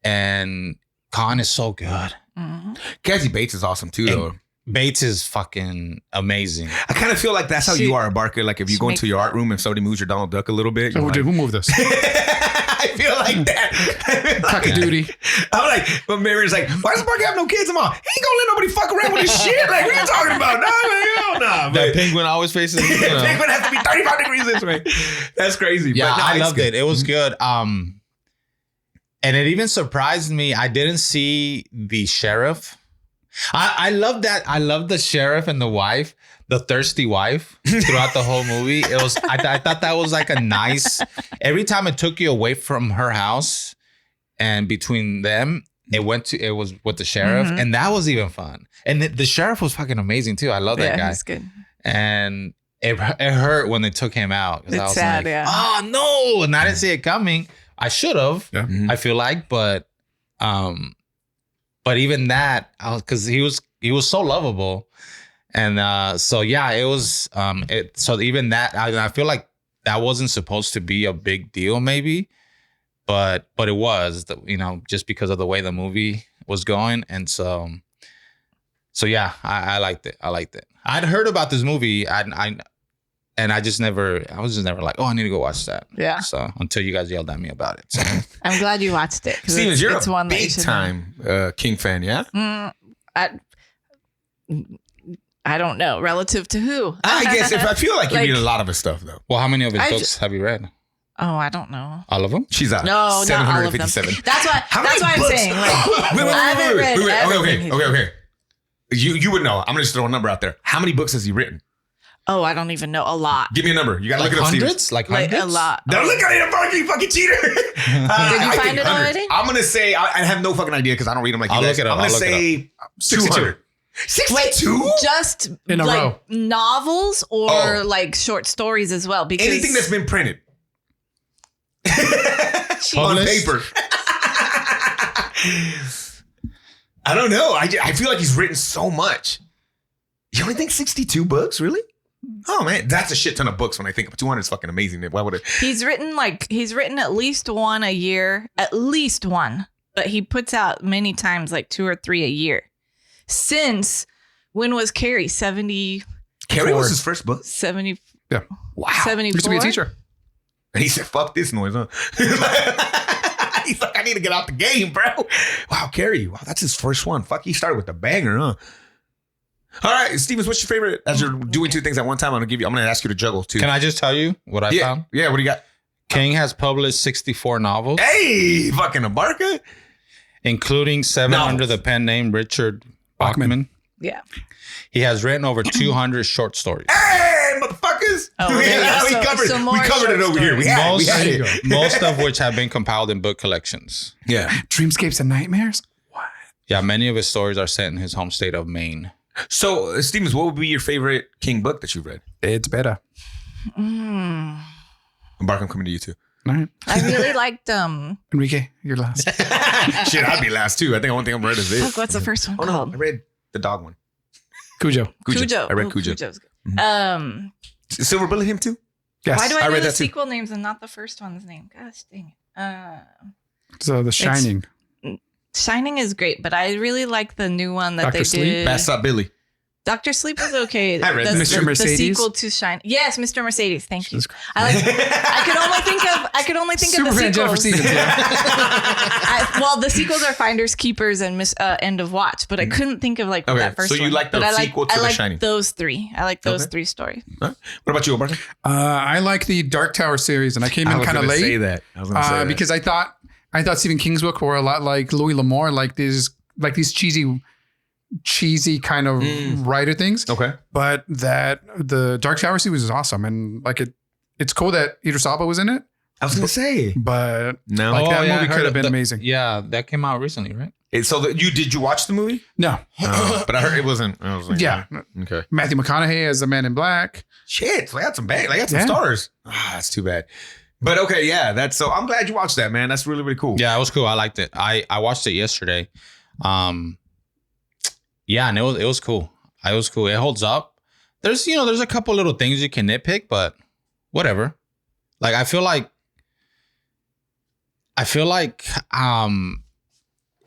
S4: and Quan is so good.
S3: Mhm.
S1: Cassie Bates is awesome too, though.
S4: Bates is fucking amazing.
S1: I kind of feel like that's how
S3: She-
S1: you are, Barker. Like if you
S3: she
S1: go into
S3: makes
S1: your
S3: that-
S1: art room and somebody moves your Donald Duck a little bit, you're
S2: So,
S1: like,
S2: dude, who moved this?
S1: I feel like that.
S2: Cock a duty.
S1: I'm like, but Mary's like, why does Barker have no kids? I'm all, he ain't gonna let nobody fuck around with his shit. Like, what are you talking about? Nah, man, hell nah.
S4: That
S1: But
S4: penguin always faces.
S1: penguin has to be 35 degrees this way. That's crazy.
S4: Yeah,
S1: But no,
S4: I
S1: it's
S4: loved
S1: good.
S4: it. It was good. And it even surprised me. I didn't see the sheriff. I love that. I love the sheriff and the wife, the thirsty wife, throughout the whole movie. It was. I thought that was like a nice. Every time it took you away from her house, and between them, it was with the sheriff,
S3: Mhm.
S4: and that was even fun. And the sheriff was fucking amazing too. I love that
S3: Yeah,
S4: guy.
S3: he's good.
S4: And it hurt when they took him out. 'Cause I
S3: It's
S4: was
S3: sad,
S4: like,
S3: yeah.
S4: oh no, and I didn't see it coming. I should have.
S2: Yeah.
S1: Mhm.
S4: I feel like, but even that, because he was so lovable, and so yeah, it was so even that, I feel like that wasn't supposed to be a big deal, maybe, but it was, just because of the way the movie was going, and so yeah, I liked it. I'd heard about this movie, and I was just never like, oh, I need to go watch that.
S3: Yeah.
S4: So until you guys yelled at me about it. So.
S3: I'm glad you watched it. 'cause
S1: Stevens, you're
S3: it's
S1: a
S3: one that you
S1: big
S3: should-
S1: time King fan, yeah?
S3: I don't know. Relative to who?
S1: I guess if I feel like you
S3: Like-
S1: read a lot of his stuff, though.
S4: Well, how many of his
S3: I
S4: books have you read?
S3: Oh, I don't know.
S4: All of them?
S1: She's at
S3: No, not all of them.
S1: 757.
S3: That's why.
S1: How many
S3: That's why I'm
S1: books?
S3: saying. Like,
S1: Wait,
S3: I haven't read everything.
S1: Okay. You would know. I'm gonna just throw a number out there. How many books has he written?
S3: Oh, I don't even know. A lot.
S1: Give me a number. You gotta
S4: Like
S1: look it up, Stevens.
S4: hundreds? Like
S3: Like
S4: hundreds?
S3: a lot.
S1: Don't look at it, Barker, you fucking cheater.
S3: Did you
S1: I
S3: find
S1: think
S3: it
S1: hundreds.
S3: already?
S1: I'm gonna say I have no fucking idea because I don't read them like you
S4: I'll
S1: guys.
S4: look it up.
S1: I'm gonna
S4: I'll look it
S1: say 200. 62?
S3: Just
S2: In a
S3: like
S2: row.
S3: novels or
S1: Oh.
S3: like short stories as well. Because
S1: Anything that's been printed on
S4: Published?
S1: paper. I don't know. I feel like he's written so much. You only think 62 books, really? Oh man, that's a shit ton of books. When I think of 200, is fucking amazing. Why would it?
S3: he's written at least one a year, at least one. But he puts out many times like 2 or 3 a year. Since when was Carrie? 70,
S1: Carrie was his first book.
S3: 70,
S2: Yeah.
S1: Wow.
S3: 74?
S2: Used to be a teacher.
S1: And he said, "Fuck this noise, huh?" He's like, "I need to get out the game, bro." Wow, Carrie. Wow, that's his first one. Fuck, he started with the banger, huh? All right, Stevens, what's your favorite? As you're doing 2 things at one time, I'm gonna ask you to juggle too.
S4: Can I just tell you what I
S1: Yeah,
S4: found?
S1: yeah. What do you got?
S4: King has published 64 novels,
S1: Hey, fucking Abarca.
S4: including 7
S1: Novels.
S4: under the pen name Richard Bachman.
S3: Yeah.
S4: He has written over 200 short stories.
S1: Hey, motherfuckers.
S3: Oh, there you go.
S1: we covered,
S3: So
S1: we
S3: more
S1: covered it
S3: short
S1: over here. We
S3: stories.
S1: had, we
S4: Most,
S1: had it.
S4: most of which have been compiled in book collections.
S1: Yeah.
S2: Dreamscapes and nightmares. What?
S4: Yeah, many of his stories are set in his home state of Maine.
S1: So, Stevens, what would be your favorite King book that you've read?
S2: It's better.
S1: Mark, I'm coming to you too.
S2: All right.
S3: I really liked
S2: Enrique, you're last.
S1: Shit, I'd be last too. I think the only thing I've read is this.
S3: fuck, what's the first one
S1: Oh no,
S3: called?
S1: I read the dog one.
S2: Cujo.
S3: Cujo.
S1: I read
S3: Ooh,
S1: Cujo.
S3: Cujo's good.
S1: Silver Bullet, him too.
S2: Yes.
S3: Why do I
S1: I
S3: know
S1: read
S3: the
S1: that too.
S3: sequel names and not the first one's name? Gosh dang it.
S2: So The Shining.
S3: Shining is great, but I really like the new one that
S2: Dr.
S3: they
S2: Sleep?
S3: did.
S1: Bass Up Billy.
S3: Dr. Sleep was okay.
S1: I read
S3: the,
S1: that.
S2: Mr.
S3: the
S2: Mercedes?
S3: sequel to Shining. Yes, Mr. Mercedes. Thank you.
S2: Jesus Christ.
S3: I could only think of the
S2: Superman Jennifer
S3: sequels.
S2: Stevens. Yeah.
S3: Well, the sequels are Finders Keepers and End of Watch, but I couldn't think of like
S1: Okay,
S3: that first
S1: so you
S3: one.
S1: like the
S3: But
S1: sequel to
S3: I
S1: The
S3: like
S1: Shining?
S3: those three. I like those
S1: Okay.
S3: three stories.
S1: Huh? What about you, Mark?
S2: I like the Dark Tower series, and I came in kind of late
S1: that. I was gonna say that.
S2: because I thought Stephen King's book were a lot like Louis L'Amour, like these cheesy kind of writer things.
S1: Okay.
S2: But that the Dark Tower series is awesome, and like it's cool that Idris Elba was in it.
S1: I was gonna say.
S2: But
S1: No.
S2: Like that
S4: yeah, I
S2: movie
S4: heard
S2: could have
S4: of
S2: been
S4: the-
S2: amazing.
S4: Yeah, that came out recently, right?
S1: So did you watch the movie?
S2: No,
S1: But I heard it wasn't. I was like,
S2: yeah,
S1: Okay.
S2: Matthew McConaughey as the Man in Black.
S1: Shit. So I got some bad. I got some
S2: Yeah.
S1: stars. That's too bad. But okay, yeah. That's so. I'm glad you watched that, man. That's really really cool.
S4: Yeah, it was cool. I liked it. I watched it yesterday. Yeah, and it was cool. It was cool. It holds up. There's a couple little things you can nitpick, but whatever. Like I feel like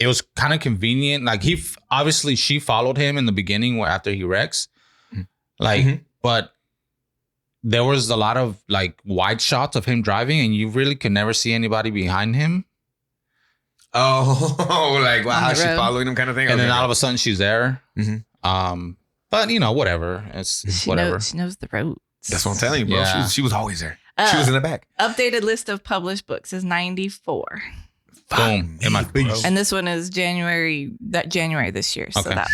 S4: it was kind of convenient. Like obviously she followed him in the beginning after he wrecks. Like, but there was a lot of like wide shots of him driving, and you really could never see anybody behind him.
S1: Oh, like wow,
S3: On the
S1: how's she
S3: road.
S1: following him kind of thing?
S4: And then
S1: Okay.
S4: all of a sudden she's there.
S1: Mhm.
S4: But whatever. It's whatever.
S3: She knows the roads.
S1: That's what I'm telling you, bro.
S4: Yeah.
S1: She was always there. She was in the back.
S3: Updated list of published books is 94.
S4: Boom. In my face.
S3: And this one is January this year. So
S4: Okay.
S3: that's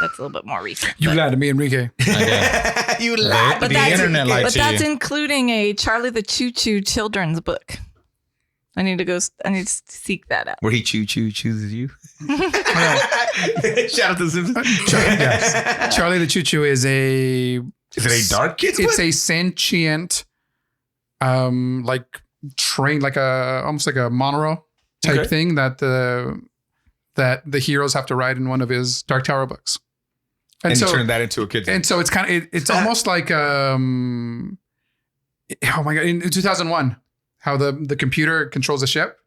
S3: a little bit more recent.
S2: You
S3: But-
S2: lied to me, Enrique.
S1: You lied.
S3: But
S4: The
S3: that's,
S4: internet lied
S3: but
S4: to
S3: that's
S4: you.
S3: including a Charlie the Choo Choo children's book. I need to seek that out.
S1: Where he chooses you. Shout out to Simpsons.
S2: Yes. Charlie the Choo Choo is a
S1: Is it a dark kids
S2: it's
S1: book?
S2: a sentient like train, like almost like a monorail type
S1: Okay.
S2: thing that the heroes have to ride in one of his Dark Tower books.
S1: and
S2: so
S1: turn that into a kid's book.
S2: and so it's kind of it's almost like oh my god, in 2001, how the computer controls the ship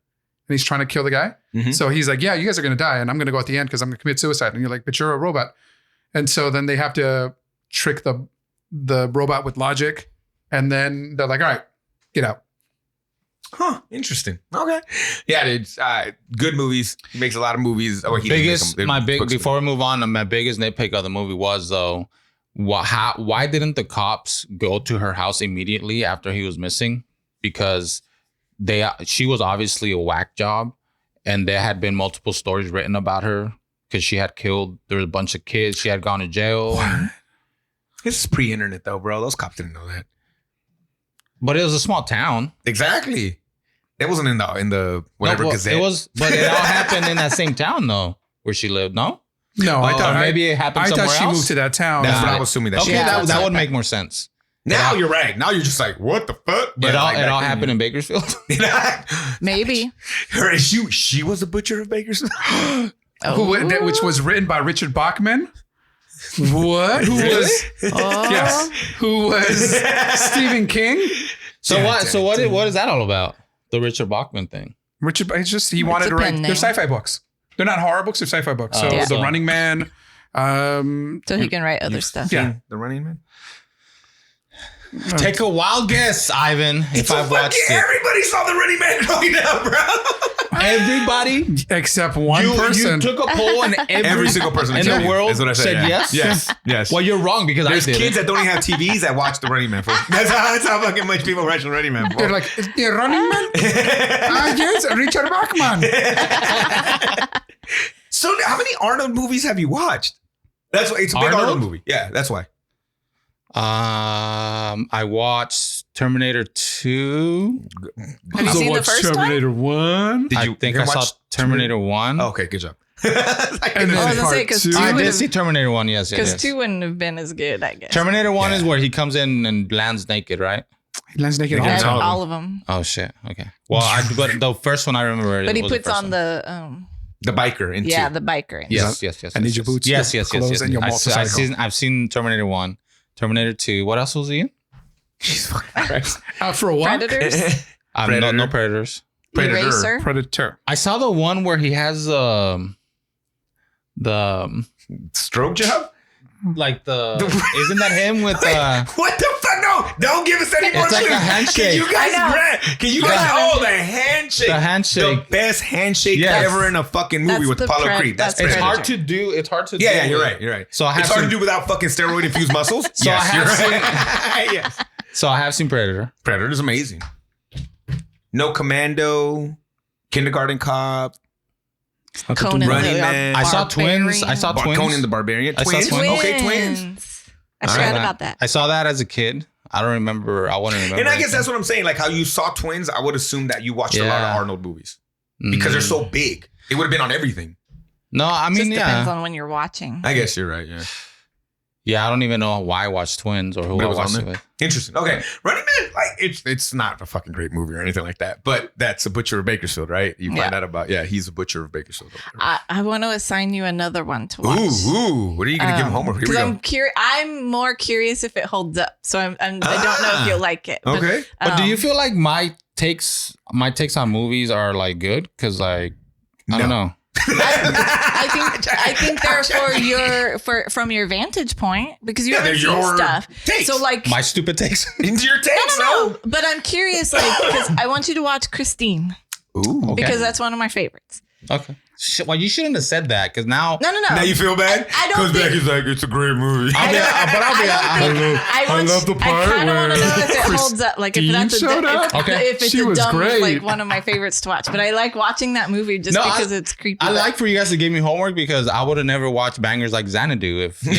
S2: and he's trying to kill the guy.
S1: Mhm.
S2: So he's like, yeah, you guys are gonna die, and I'm gonna go at the end because I'm gonna commit suicide. And you're like, but you're a robot. And so then they have to trick the robot with logic, and then they're like, all right, get out.
S1: Huh. Interesting. Okay. Yeah, dude. Good movies. He makes a lot of movies. Or he doesn't make them. Books.
S4: Before we move on, my biggest nitpick of the movie was though, why didn't the cops go to her house immediately after he was missing? Because she was obviously a whack job, and there had been multiple stories written about her because she had killed. There was a bunch of kids. She had gone to jail.
S1: This is pre-internet though, bro. Those cops didn't know that.
S4: But it was a small town.
S1: Exactly. That wasn't in the whatever Gazette.
S4: But it all happened in that same town though, where she lived. No,
S2: No, I thought
S4: maybe it happened
S2: I
S4: somewhere
S2: thought she
S4: else.
S2: moved to that town.
S1: That's what I was assuming. That
S4: Okay,
S1: she
S4: that would make more sense.
S1: Now you're right. Now you're just like, what the fuck?
S4: It all happened in Bakersfield.
S1: Maybe. She was a butcher of Bakersfield.
S2: Which was written by Richard Bachman. What? Who was?
S3: Oh.
S2: Yes. Who was Stephen King?
S4: So what is that all about? The Richard Bachman thing.
S2: Richard, it's just he wanted to
S3: a
S2: write.
S3: pen
S2: They're
S3: name.
S2: sci-fi books. They're not horror books. They're sci-fi books. So
S3: Yeah.
S2: The Running Man.
S3: So he can write other stuff.
S2: Yeah.
S1: The Running Man.
S4: Take a wild guess, Ivan. If I've watched it,
S1: Everybody saw The Running Man growing up, bro.
S4: everybody.
S2: Except one
S4: You
S2: person.
S4: took a poll and
S1: Every single person
S4: in
S1: tell
S4: the
S1: you,
S4: world
S1: is what I
S4: said
S1: yeah.
S4: yes.
S1: Yes.
S4: Well, you're wrong because
S1: There's
S4: I did.
S1: kids that don't even have TVs that watch The Running Man. That's how fucking much people watch The Running Man.
S2: They're like, The Running Man? Yes, Richard Bachman.
S1: So how many Arnold movies have you watched? It's a big
S4: Arnold?
S1: Arnold movie. Yeah, that's why.
S4: I watched Terminator 2.
S3: Have you seen the first one?
S2: Terminator 1?
S1: Did
S4: I
S1: you
S4: think
S1: you
S4: I saw
S1: watch
S4: Terminator 1.
S1: Oh, okay, good job.
S2: And then
S3: I was gonna say,
S2: part
S3: 'cause
S2: two.
S3: two
S4: I
S3: would
S4: did
S3: have-
S4: see Terminator 1. Yes,
S3: Because
S4: yes.
S3: 2 wouldn't have been as good, I guess.
S4: Terminator 1 is
S1: Yeah.
S4: where he comes in and lands naked, right?
S2: He lands naked all
S1: Yeah,
S2: the
S3: And
S2: time.
S3: all of them.
S4: Oh shit. Okay. Well, but the first one I remember.
S3: But he
S4: was the
S3: puts
S4: first
S3: on
S4: one.
S3: the
S1: The biker in
S3: yeah,
S1: two.
S3: the biker.
S4: Yes.
S2: And need your boots,
S4: Yes,
S2: your
S4: yes,
S2: clothes,
S4: yes,
S2: and your
S4: yes.
S2: motorcycle.
S4: I've seen Terminator 1, Terminator 2. What else was he in?
S1: Jesus fucking Christ.
S2: Out for a walk.
S3: Predators.
S4: No Predators.
S1: Predator.
S3: Eraser.
S2: Predator.
S4: I saw the one where he has the
S1: Stroke job?
S4: like isn't that him with
S1: What the fuck? No, don't give us any more
S4: It's like
S1: clues.
S4: a handshake.
S1: Can you guys
S3: I know.
S1: grab? Can you guys?
S3: Yeah.
S1: Oh, the handshake.
S4: The handshake.
S1: The best handshake
S4: Yes.
S1: ever in a fucking movie
S3: That's
S1: with
S3: the
S1: Apollo
S3: Pred-
S1: Creed. That's
S3: that's
S4: it's
S1: Predator.
S4: hard to do. It's hard to do.
S1: Yeah, you're right. You're right.
S4: So I have
S1: it's hard
S4: some-
S1: to do without fucking steroid infused muscles.
S4: So I have
S1: you're right. Yes.
S4: So I have seen Predator.
S1: Predator's amazing. No Commando, Kindergarten Cop,
S3: Conan
S1: Running
S3: the
S1: Man.
S4: I saw
S3: Barbarian.
S4: twins. I saw twins.
S1: Conan the Barbarian.
S4: I saw
S1: Twins.
S4: Twins.
S1: Okay, twins.
S3: I
S1: All
S3: forgot
S1: right.
S3: about that.
S4: I saw that as a kid. I don't remember. I wouldn't remember.
S1: And I guess that's what I'm saying. Like how you saw Twins, I would assume that you watched a lot
S4: Yeah.
S1: of Arnold movies because they're so big. It would have been on everything.
S4: No, I mean,
S3: Just depends
S4: yeah.
S3: on when you're watching.
S1: I guess you're right. Yeah.
S4: Yeah, I don't even know why I watched Twins or who
S1: But
S4: I
S1: it was on
S4: watched it
S1: there.
S4: with.
S1: Interesting. Okay. Running Man, like it's not a fucking great movie or anything like that. But that's a butcher of Bakersfield, right? You find
S3: Yeah.
S1: out about he's a butcher of Bakersfield.
S3: I want to assign you another one to watch.
S1: Ooh. What are you gonna give him homework? Here we
S3: Because
S1: go.
S3: I'm more curious if it holds up. So I don't know if you'll like it. But,
S1: Okay.
S4: But do you
S3: um,
S4: feel like my takes on movies are like good? Because like I don't know.
S3: I think they're from your vantage point because you haven't
S1: they're
S3: seen
S1: your
S3: stuff.
S1: takes.
S3: So like
S4: My stupid takes.
S1: Into your takes,
S3: no. But I'm curious, like, because I want you to watch Christine
S1: Ooh.
S4: Okay.
S3: because that's one of my favorites.
S4: Okay. Well, you shouldn't have said that because now.
S3: No.
S1: Now you feel bad?
S3: I don't
S1: Because
S3: think-
S1: Becky's like, it's a great movie.
S3: I
S2: love the part
S3: I kind of
S2: where
S3: want to know if it holds up. Like if that's
S2: showed up.
S3: if it's
S2: She
S3: a
S2: was
S3: dumb,
S2: great.
S3: like one of my favorites to watch. But I like watching that movie just
S4: No,
S3: because it's creepy.
S4: I
S3: but-
S4: like for you guys to give me homework because I would have never watched bangers like Xanadu if you know.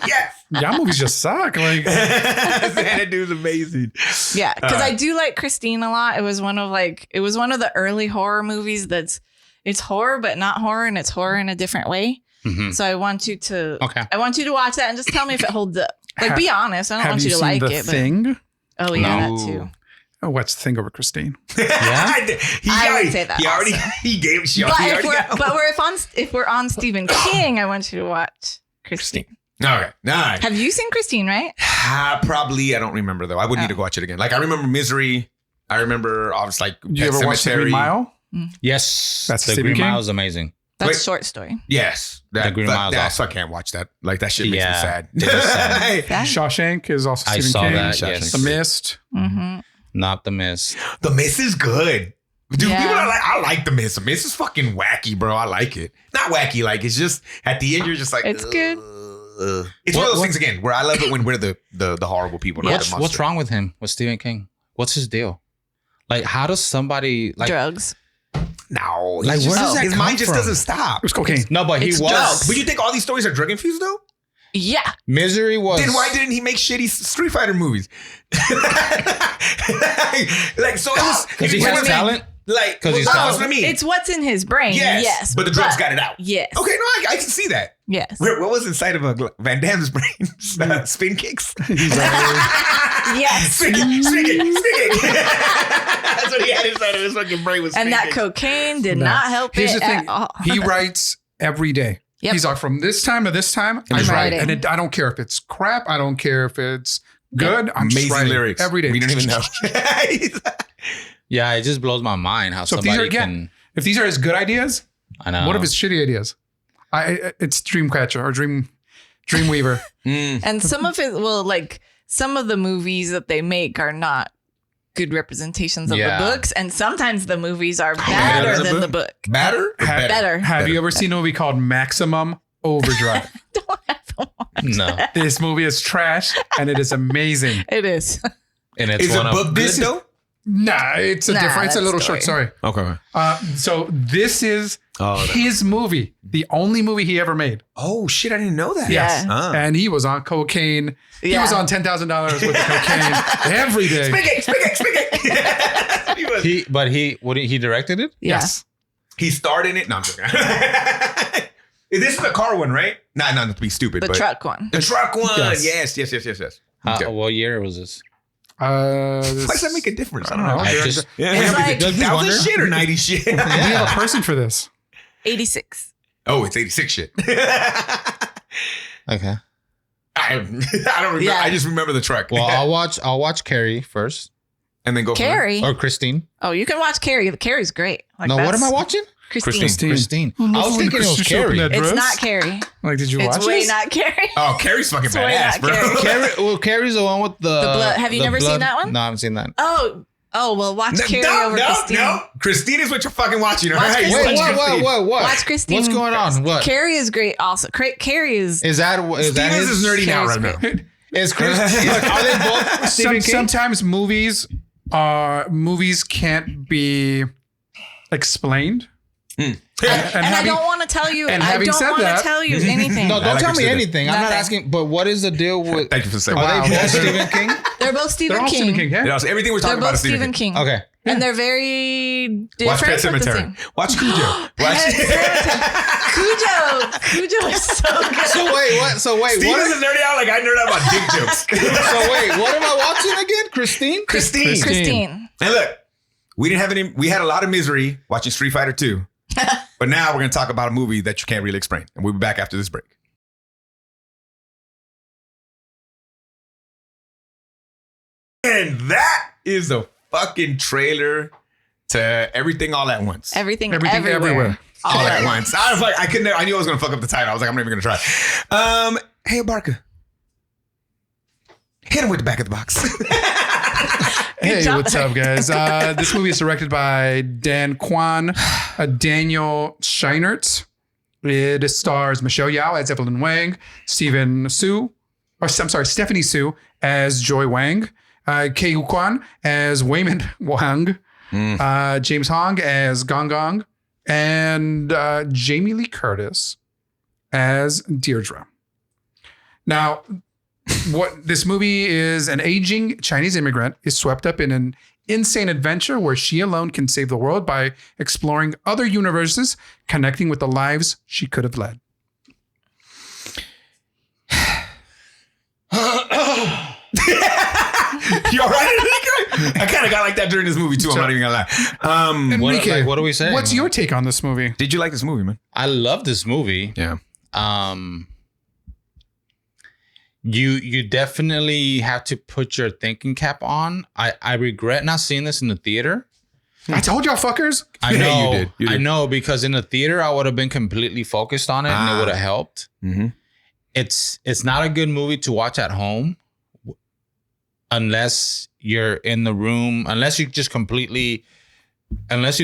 S1: Yes.
S2: Y'all movies just suck. Like
S1: Xanadu's amazing.
S3: Yeah, because I do like Christine a lot. It was one of the early horror movies it's horror but not horror, and it's horror in a different way.
S4: Mhm.
S3: So I want you to
S4: Okay.
S3: watch that and just tell me if it holds up. Like, be honest. I don't
S2: have
S3: want
S2: you
S3: you to
S2: seen
S3: like
S2: The
S3: it.
S2: Thing?
S3: But, oh yeah,
S1: No.
S3: that too.
S2: Oh, what's The Thing over Christine?
S4: Yeah?
S3: I would say that
S1: He already
S3: also.
S1: he gave she
S3: But
S1: already
S3: if we're on Stephen King, I want you to watch Christine.
S1: All right.
S3: Have you seen Christine? Right?
S1: Probably I don't remember though. I would need to go watch it again. Like I remember Misery. I remember obviously like
S2: You
S1: Pet
S2: ever watch The
S1: Sematary.
S2: Green Mile?
S4: Yes.
S2: That's
S4: the
S2: Stephen
S4: Green
S2: King?
S4: Mile is amazing.
S3: That's
S1: Wait.
S3: a short story.
S1: Yes.
S4: The Green Mile's
S1: That's
S4: awesome.
S1: I can't watch that. Like that shit makes me
S4: Yeah,
S1: sad.
S4: it is sad.
S3: That-
S2: Shawshank is also
S4: I
S2: Stephen
S4: saw
S2: King.
S4: that,
S1: Shawshank.
S4: yes.
S2: The Mist.
S3: Mm-hmm.
S4: Not The Mist.
S1: The Mist is good. Dude,
S3: Yeah.
S1: people are like, I like The Mist. The Mist is fucking wacky, bro. I like it. Not wacky, like it's just at the end you're just like
S3: It's good.
S1: It's one of those things again where I love it when we're the horrible people, not the monster.
S4: What's wrong with him, with Stephen King? What's his deal? Like, how does somebody like
S3: Drugs.
S1: No,
S4: Like,
S1: he's
S4: where does that
S1: his
S4: come
S1: mind just
S4: from?
S1: doesn't stop.
S2: It was cocaine.
S4: No, but he
S3: It's
S4: was.
S3: drugs.
S1: But you think all these stories are drug infused though?
S3: Yeah.
S4: Misery was.
S1: Then why didn't he make shitty Street Fighter movies? like so it was
S4: Because he has talent.
S1: Like
S4: 'Cause he's
S1: that's
S4: talented?
S1: what I mean.
S3: It's what's in his brain. Yes.
S1: but the drugs got it out.
S3: Yes.
S1: Okay, no, I can see that.
S3: Yes.
S1: What was inside of Van Damme's brain? Spin kicks.
S3: Yes.
S1: Spin kick. That's what he had inside of his fucking brain was.
S3: And
S1: spin
S3: that
S1: kicks.
S3: cocaine did
S2: No.
S3: not help
S2: Here's
S3: it
S2: the thing.
S3: at all.
S2: He writes every day.
S3: Yep.
S2: He's like, from this time to this time, I'm
S1: just
S2: writing.
S3: writing.
S2: And I don't care if it's crap. I don't care if it's good. I'm just
S1: Amazing
S2: writing
S1: lyrics
S2: every day.
S1: We don't even know.
S4: Yeah, it just blows my mind how
S2: So if these
S4: somebody
S2: are
S4: can.
S2: if these are his good ideas,
S4: I know.
S2: what if it's shitty ideas? It's Dreamcatcher or Dreamweaver.
S3: And some of it, some of the movies that they make are not good representations of
S4: Yeah.
S3: the books. And sometimes the movies are better than the book.
S1: Batter? Or
S2: Have-
S3: Better.
S2: Have you ever seen a movie called Maximum Overdrive?
S3: Don't have to watch.
S4: No,
S2: This movie is trash and it is amazing.
S3: It is.
S4: and it's
S1: Is the
S4: one
S1: book
S4: of.
S1: good
S2: This is-
S1: though?
S2: Nah, it's a
S3: Nah,
S2: different. It's a
S3: that's
S2: little
S3: story.
S2: short story.
S1: Okay.
S2: So this is
S1: Oh,
S2: his movie, the only movie he ever made.
S1: oh shit! I didn't know that.
S2: Yes,
S1: Ah.
S2: and he was on cocaine. He
S3: Yeah.
S2: was on $10,000 worth of cocaine every day.
S1: Spin kick. He was.
S4: He directed it.
S3: Yeah.
S2: Yes.
S1: He starred in it. No, I'm joking. This is the car one, right? Not to be stupid.
S3: The
S1: but
S3: truck one.
S1: The truck one.
S2: Yes.
S1: Yes. Okay.
S4: What year was this?
S1: Why does that make a difference? I don't know.
S4: I just
S3: It's like-
S1: 2000 shit or 90 shit?
S2: We have a person for this.
S3: 86.
S1: Oh, it's 86 shit.
S4: okay.
S1: I don't remember.
S3: Yeah.
S1: I just remember the truck.
S4: Well, I'll watch Carrie first
S1: and then go
S3: Carrie.
S4: or Christine.
S3: Oh, you can watch Carrie. Carrie's great. Like,
S4: No, what
S3: that's-
S4: am I watching?
S3: Christine.
S4: Christine.
S2: Oh,
S4: I was thinking it was Carrie.
S3: It's not Carrie.
S2: Like, did you watch
S3: It's way
S2: this?
S3: not Carrie.
S1: Oh, Carrie's fucking
S3: It's way
S1: badass,
S3: not
S1: bro.
S3: Carrie.
S4: Carrie's the one with the
S3: blood. Have you
S4: the
S3: never seen that one?
S4: No, I haven't seen that.
S3: Oh, well, watch Carrie over Christine.
S1: No. Christine is what you're fucking watching. All
S3: Watch
S1: right?
S3: Christine.
S4: Wait,
S1: Christine.
S4: what?
S3: Watch Christine.
S4: What's going on? What?
S3: Carrie is great also. Carrie is...
S4: Is that
S1: Stevens
S4: his?
S1: is nerding out right
S3: Carrie's
S1: now.
S4: Is Chris? Are they both Stephen King?
S2: Sometimes movies can't be explained.
S3: And I don't want to tell you.
S2: and
S3: I
S2: having
S3: don't
S2: said
S3: want to
S2: that-
S3: tell you anything.
S4: No,
S1: I
S4: don't
S1: like
S4: tell
S1: what
S4: me
S1: you said.
S4: anything. I'm not
S3: Nothing.
S4: asking. But what is the deal with?
S1: Thank you for saying
S4: Are
S1: that.
S4: they both Stephen King?
S3: They're both
S2: They're
S3: Stephen
S2: all
S3: King.
S2: Stephen King. Yeah.
S1: Yeah, so everything we're
S3: They're
S1: talking about
S3: both
S1: is Stephen
S3: Stephen
S1: King.
S3: King.
S4: Okay.
S3: And they're very
S1: Watch Pet
S3: different. but the
S1: Sematary.
S3: same.
S1: Watch Cujo.
S3: Cujo is so good.
S4: So wait,
S1: Steve
S4: what?
S1: is nerdy out like I nerd out about dick jokes.
S4: So wait, what am I watching again? Christine?
S1: Christine.
S3: Christine.
S1: And look, we didn't have any. We had a lot of misery watching Street Fighter 2, but now we're gonna talk about a movie that you can't really explain, and we'll be back after this break. And that is the fucking trailer to Everything All at Once.
S3: Everything
S2: Everything everywhere.
S1: All at once. I was like, I knew I was gonna fuck up the title. I was like, I'm not even gonna try. Hey, Barca. Hit him with the back of the box.
S2: Hey,
S3: job.
S2: what's up, guys? This movie is directed by Quan, Daniel Scheinert. It stars Michelle Yeoh as Evelyn Wang, Stephanie Su as Joy Wang, Kei Quan as Wayman Wang, James Hong as Gong Gong, and Jamie Lee Curtis as Deirdre. Now, what this movie is, an aging Chinese immigrant is swept up in an insane adventure where she alone can save the world by exploring other universes, connecting with the lives she could have led.
S1: You all right, Enrique? I kind of got like that during this movie too. I'm not even gonna lie.
S2: Enrique,
S4: what are we saying?
S2: What's your take on this movie?
S1: Did you like this movie, man?
S4: I love this movie.
S1: Yeah.
S4: You definitely have to put your thinking cap on. I regret not seeing this in the theater.
S2: I told y'all fuckers.
S4: I
S1: Yeah,
S4: know,
S1: you did.
S4: I know, because in the theater I would have been completely focused on it, and it would have helped.
S1: Mm-hmm.
S4: It's not a good movie to watch at home unless you're in the room, unless you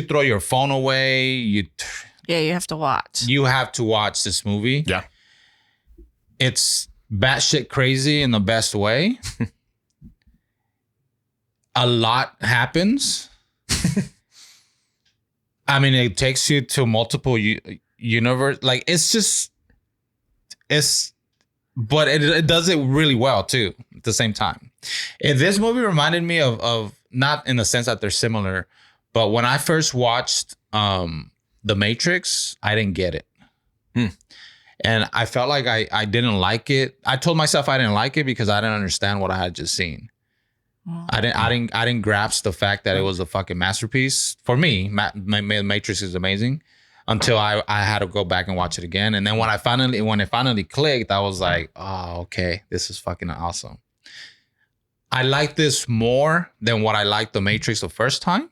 S4: throw your phone away. You
S3: have to watch.
S4: You have to watch this movie.
S1: Yeah.
S4: It's batshit crazy in the best way. A lot happens. I mean, it takes you to multiple universe. Like, but it does it really well too at the same time. And this movie reminded me of not in the sense that they're similar, but when I first watched The Matrix, I didn't get it. And I felt like I didn't like it. I told myself I didn't like it because I didn't understand what I had just seen. I didn't grasp the fact that it was a fucking masterpiece. For me, Matrix is amazing until I had to go back and watch it again. And then when it finally clicked, I was like, oh, okay, this is fucking awesome. I like this more than what I liked The Matrix the first time,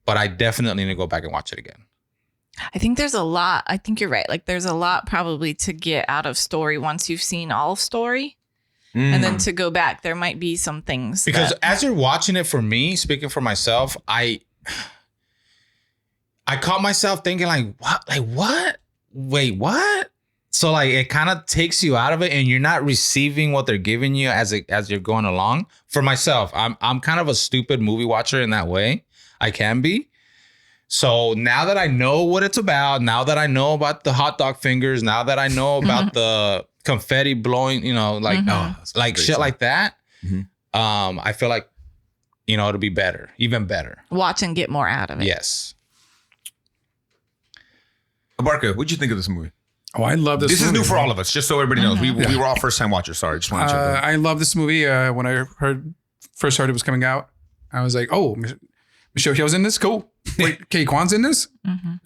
S4: but I definitely need to go back and watch it again.
S3: I think there's a lot. I think you're right. Like, there's a lot probably to get out of story once you've seen all of story. And then to go back, there might be some things.
S4: Because as you're watching it, for me, speaking for myself, I caught myself thinking like, what? Like, what? Wait, what? So like, it kind of takes you out of it and you're not receiving what they're giving you as you're going along. For myself, I'm kind of a stupid movie watcher in that way. I can be. So now that I know what it's about, now that I know about the hot dog fingers, now that I know about the confetti blowing, like shit
S1: song.
S4: like that, I feel like, it'll be better, even better.
S3: Watch and get more out of it.
S4: Yes.
S1: Barca, what'd you think of this movie?
S2: Oh, I love this.
S1: This is
S2: movie.
S1: new for all of us, just so everybody knows. We were all first time watchers. Sorry, just want to check.
S2: I love this movie. When I first heard it was coming out, I was like, "Oh, Michelle Yeoh's in this. Cool. Wait, Quan's in this.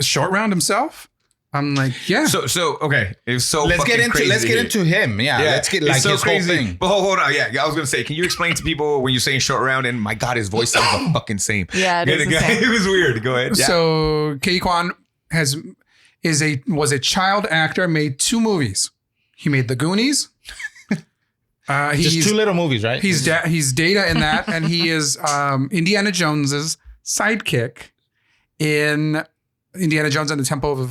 S2: Short Round himself." I'm like, "Yeah."
S1: So okay, it's so.
S4: Let's get into him. Yeah, let's get like
S1: so
S4: his
S1: crazy.
S4: whole thing.
S1: But hold on, yeah, I was gonna say, can you explain to people when you're saying Short Round and my God, his voice sounds the fucking same.
S3: Yeah, it is the same.
S1: It was weird. Go ahead. Yeah.
S2: So Quan was a child actor, made 2 movies. He made The Goonies.
S4: Just 2 little movies, right?
S2: He's Data in that, and he is Indiana Jones's sidekick in Indiana Jones and the Temple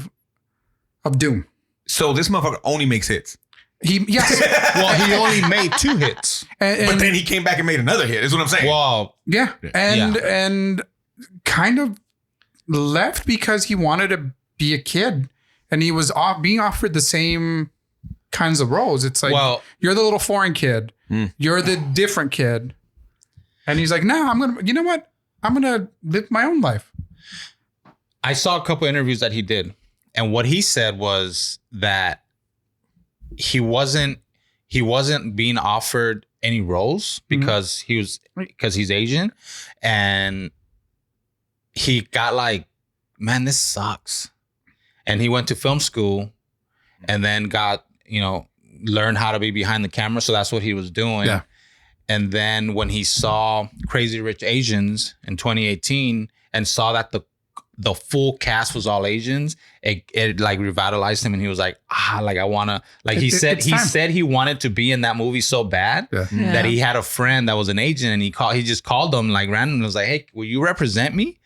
S2: of Doom.
S1: So this motherfucker only makes hits.
S2: Yes.
S4: Well, he only made 2 hits.
S1: But then he came back and made another hit, is what I'm saying.
S4: Well,
S2: yeah. And kind of left because he wanted to be a kid, and he was being offered the same kinds of roles. It's like, you're the little foreign kid. You're the different kid. And he's like, no, you know what? I'm going to live my own life.
S4: I saw a couple interviews that he did. And what he said was that he wasn't being offered any roles because he's Asian, and he got like, man, this sucks. And he went to film school and then learned how to be behind the camera. So that's what he was doing. Yeah. And then when he saw Crazy Rich Asians in 2018 and saw that the full cast was all Asians, it like revitalized him, and he was like, I wanna, like he said he wanted to be in that movie so bad that he had a friend that was an agent, and he just called him like randomly, was like, hey, will you represent me?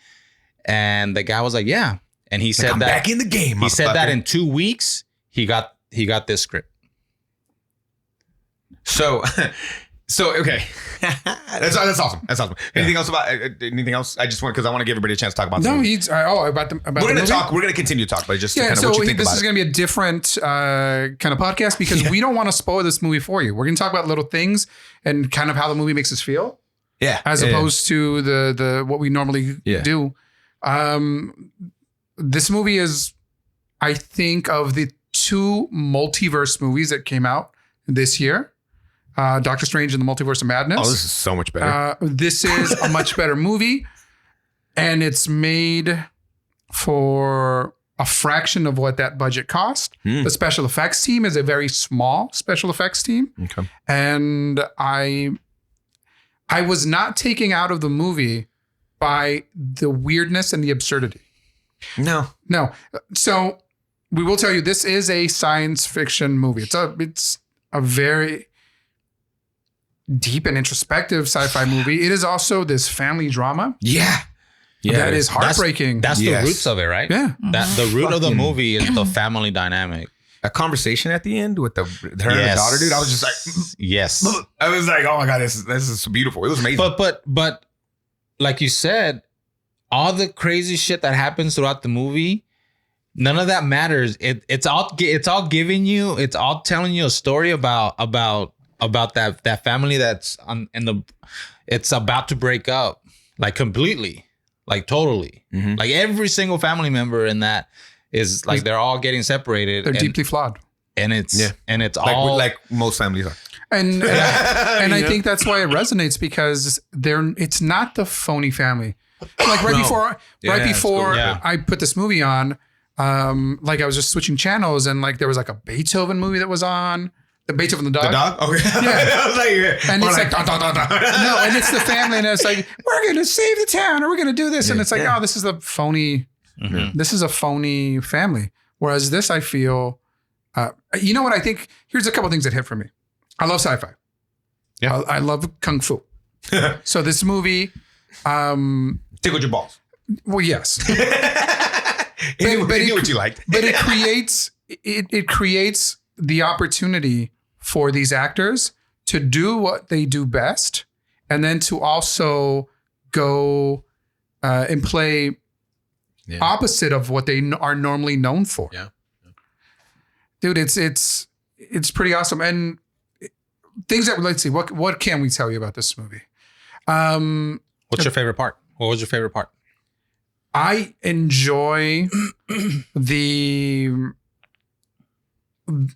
S4: And the guy was like, yeah. And he said
S1: I'm
S4: that
S1: back in the game.
S4: He said that in 2 weeks he got this script.
S1: So okay, that's awesome. That's awesome. Anything else about anything else? I just want, because I want to give everybody a chance to talk about.
S2: No,
S1: we're
S2: gonna
S1: talk. We're gonna continue to talk, but just kind of
S2: so
S1: what you think
S2: this
S1: about
S2: is going to be a different kind of podcast because we don't want to spoil this movie for you. We're going to talk about little things and kind of how the movie makes us feel.
S1: Yeah,
S2: as opposed to the what we normally do. This movie is, I think, of the 2 multiverse movies that came out this year. Doctor Strange and the Multiverse of Madness.
S1: Oh, this is so much better.
S2: This is a much better movie, and it's made for a fraction of what that budget cost. The special effects team is a very small special effects team.
S1: Okay.
S2: And I was not taken out of the movie by the weirdness and the absurdity.
S1: No.
S2: So we will tell you, this is a science fiction movie. It's a very deep and introspective sci-fi movie. It is also this family drama.
S1: Yeah.
S2: That is heartbreaking.
S4: That's the roots of it, right?
S2: Yeah.
S4: That the root of the movie is the family dynamic.
S1: A conversation at the end with her and the daughter, dude. I was just like,
S4: yes.
S1: I was like, oh my God, this is beautiful. It was amazing.
S4: But like you said, all the crazy shit that happens throughout the movie, none of that matters. It's all telling you a story about that family that's it's about to break up, like completely, like totally. Like every single family member in that is like, they're all getting separated.
S2: They're deeply flawed.
S4: And it's
S1: like,
S4: all
S1: like most families are.
S2: And I think that's why it resonates, because it's not the phony family. Like before I put this movie on, like I was just switching channels, and like there was like a Beethoven movie that was on. The Beethoven the dog.
S1: The dog? Okay.
S2: Yeah.
S1: I was like,
S2: and it's like,
S1: dun, dun, dun, dun.
S2: No, and it's the family, and it's like, we're going to save the town, or we're going to do this. And it's like, oh, this is the phony, this is a phony family. Whereas this, I feel, you know what I think? Here's a couple things that hit for me. I love sci-fi. Yeah. I love Kung Fu. So this movie.
S1: Tickled your balls.
S2: Well, yes.
S1: But he knew what you liked.
S2: But it creates the opportunity for these actors to do what they do best, and then to also go and play opposite of what they are normally known for. Yeah. Dude, it's pretty awesome. And things that, let's see, what can we tell you about this movie?
S4: What's your favorite part? What was your favorite part?
S2: I enjoy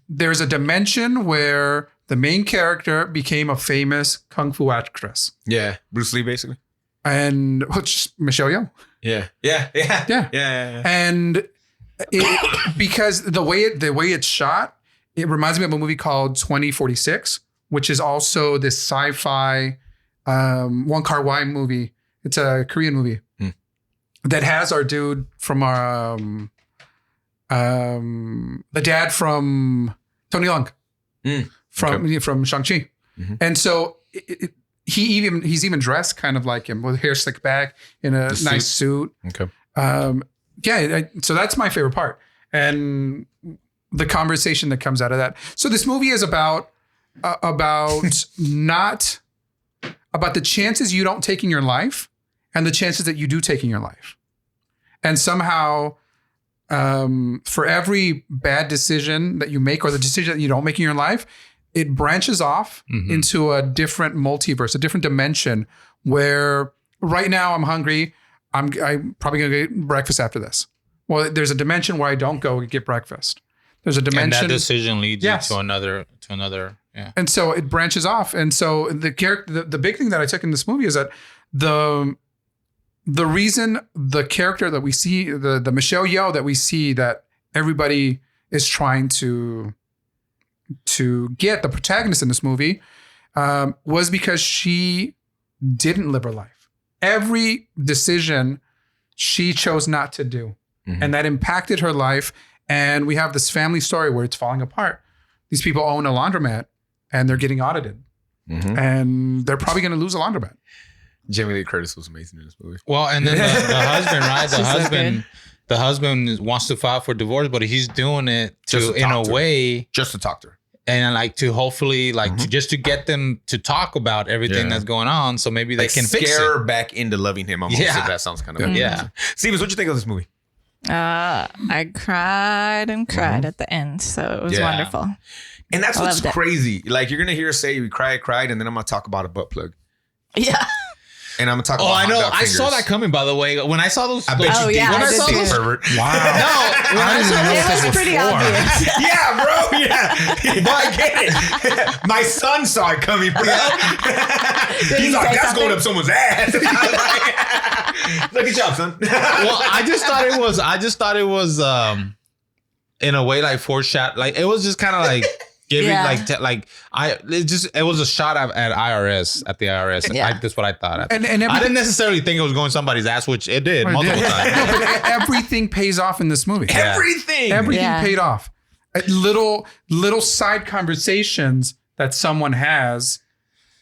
S2: there's a dimension where the main character became a famous kung fu actress.
S1: Yeah. Bruce Lee, basically.
S2: And which Michelle Yeoh.
S1: Yeah. And
S2: because the way it's shot, it reminds me of a movie called 2046, which is also this sci-fi Wong Kar-wai movie. It's a Korean movie that has our dude from our the dad from Tony Leung from Shang-Chi. Mm-hmm. And so he's even dressed kind of like him with hair slicked back in a nice suit. Okay. So that's my favorite part. And the conversation that comes out of that. So this movie is about not about the chances you don't take in your life and the chances that you do take in your life. And somehow, for every bad decision that you make or the decision that you don't make in your life, it branches off into a different multiverse, a different dimension where right now I'm hungry. I'm probably going to get breakfast after this. Well, there's a dimension where I don't go get breakfast. There's a dimension.
S4: And that decision leads you to another. Yeah.
S2: And so it branches off. And so the big thing that I took in this movie is that the reason the character that we see, the Michelle Yeoh that we see that everybody is trying to get, the protagonist in this movie, was because she didn't live her life. Every decision she chose not to do. Mm-hmm. And that impacted her life. And we have this family story where it's falling apart. These people own a laundromat and they're getting audited. Mm-hmm. And they're probably going to lose a laundromat.
S1: Jamie Lee Curtis was amazing in this movie.
S4: Well, and then the husband, right? The husband wants to file for divorce, but he's doing it just to talk to her. And like to hopefully to just to get them to talk about everything that's going on. So maybe they can fix
S1: scare her back into loving him. Almost. Yeah. If that sounds kind of
S4: yeah.
S1: Stevens, what'd you think of this movie?
S3: I cried and cried at the end. So it was wonderful.
S1: And that's what's crazy. Like you're going to hear us say you cried, and then I'm going to talk about a butt plug.
S3: Yeah.
S1: And I'm gonna talk about
S4: I know. I saw that coming, by the way. When I saw those,
S1: I bet you did. When I saw those, pervert.
S4: Wow. No,
S3: it was pretty obvious.
S1: Yeah, bro. Yeah. But I get it. My son saw it coming, bro. He's like, that's going up someone's ass. Look at y'all, son.
S4: Well, I just thought it was in a way like foreshadow. Like it was just kind of like. Giving it was a shot at IRS at the IRS. Yeah. That's what I thought. And I didn't necessarily think it was going somebody's ass, which it did multiple times.
S2: No, but everything pays off in this movie.
S1: Everything
S2: paid off. Little side conversations that someone has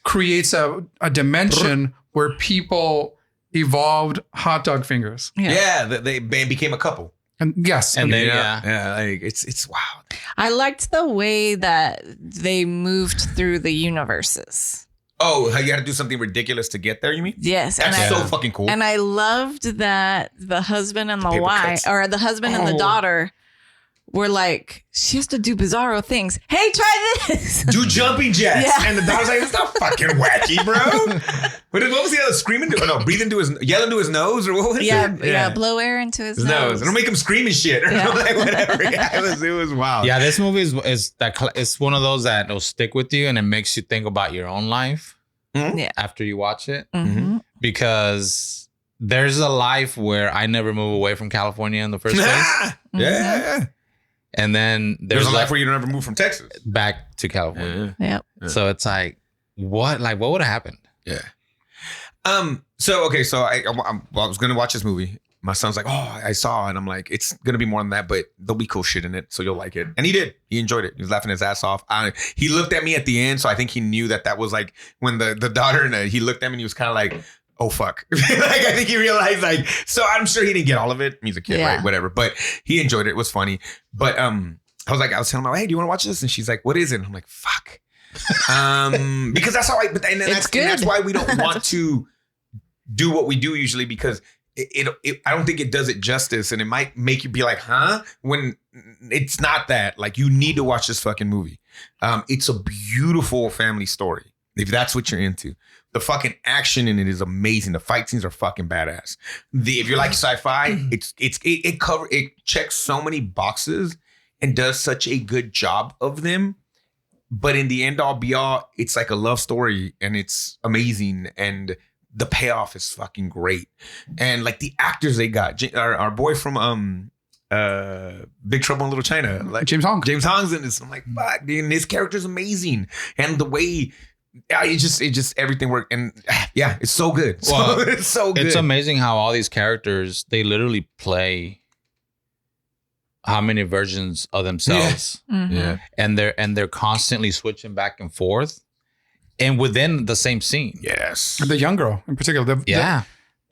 S2: creates a dimension where people evolved hot dog fingers.
S1: Yeah, they became a couple.
S2: And yes,
S4: and
S1: like it's wow.
S3: I liked the way that they moved through the universes.
S1: Oh, how you had to do something ridiculous to get there, you mean?
S3: Yes.
S1: That's so fucking cool.
S3: And I loved that the husband and the wife, or the husband and the daughter, were like, she has to do bizarro things. Hey, try this.
S1: Do jumping jacks. Yeah. And the daughter's like, it's not fucking wacky, bro. What was the other screaming? Breathe into yell into his nose, or what was it?
S3: Yeah, blow air into his nose.
S1: It'll make him scream and shit. Or like whatever. It was wild.
S4: Yeah, this movie it's one of those that will stick with you and it makes you think about your own life after you watch it. Mm-hmm. Because there's a life where I never move away from California in the first place.
S1: Yeah.
S4: And then
S1: there's a life where you don't ever move from Texas
S4: back to California.
S3: Yep.
S4: So it's like, what would have happened?
S1: Yeah. So I was gonna watch this movie. My son's like, oh, I saw, and I'm like, it's gonna be more than that, but there'll be cool shit in it, so you'll like it. And he did. He enjoyed it. He was laughing his ass off. He looked at me at the end, so I think he knew that was like when the daughter and he looked at me and he was kind of like, oh fuck. Like I think he realized so I'm sure he didn't get all of it. He's a kid, right? Whatever. But he enjoyed it. It was funny. But I was telling her, hey, do you want to watch this? And she's like, what is it? And I'm like, fuck. Because that's how and that's why we don't want to do what we do usually, because it I don't think it does it justice, and it might make you be like, huh? When it's not that. Like, you need to watch this fucking movie. It's a beautiful family story. If that's what you're into, the fucking action in it is amazing. The fight scenes are fucking badass. If you like sci-fi, it checks so many boxes and does such a good job of them. But in the end all be all, it's like a love story and it's amazing. And the payoff is fucking great. And like the actors they got, our boy from Big Trouble in Little China, like
S2: James Hong.
S1: James Hong's in this. I'm like, fuck, dude, and his character's amazing. And the way it just everything worked. And yeah, it's so good.
S4: Well,
S1: it's so good.
S4: It's amazing how all these characters, they literally play how many versions of themselves.
S1: Yeah.
S4: And they're constantly switching back and forth and within the same scene.
S1: Yes.
S2: The young girl in particular.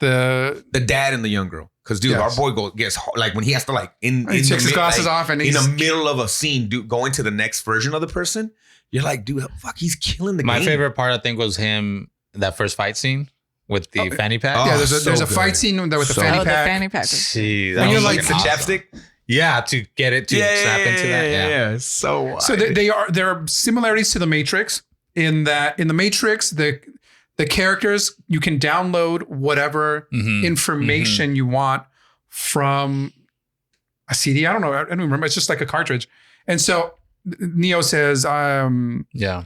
S1: The dad and the young girl. Because dude,
S2: Yes.
S1: our boy gets like when he has to like
S2: He takes his glasses off and
S1: in
S2: he's
S1: the middle of a scene, dude, going to the next version of the person. You're like, dude, fuck, he's killing the
S4: My
S1: game.
S4: favorite part, I think, was him, that first fight scene with the fanny pack.
S1: Oh,
S2: yeah, there's
S1: so
S2: a
S1: good.
S2: fight scene with the
S1: So
S2: fanny
S3: Oh, the
S2: pack.
S3: fanny pack.
S4: See,
S2: When you're like
S1: the chapstick.
S4: Yeah, to get it to snap into that. Yeah.
S1: So
S2: So there are similarities to the Matrix in that in the Matrix the characters, you can download whatever
S4: Mhm.
S2: information you want from a CD. I don't know. I don't remember. It's just like a cartridge. And so Neo says,
S4: Yeah.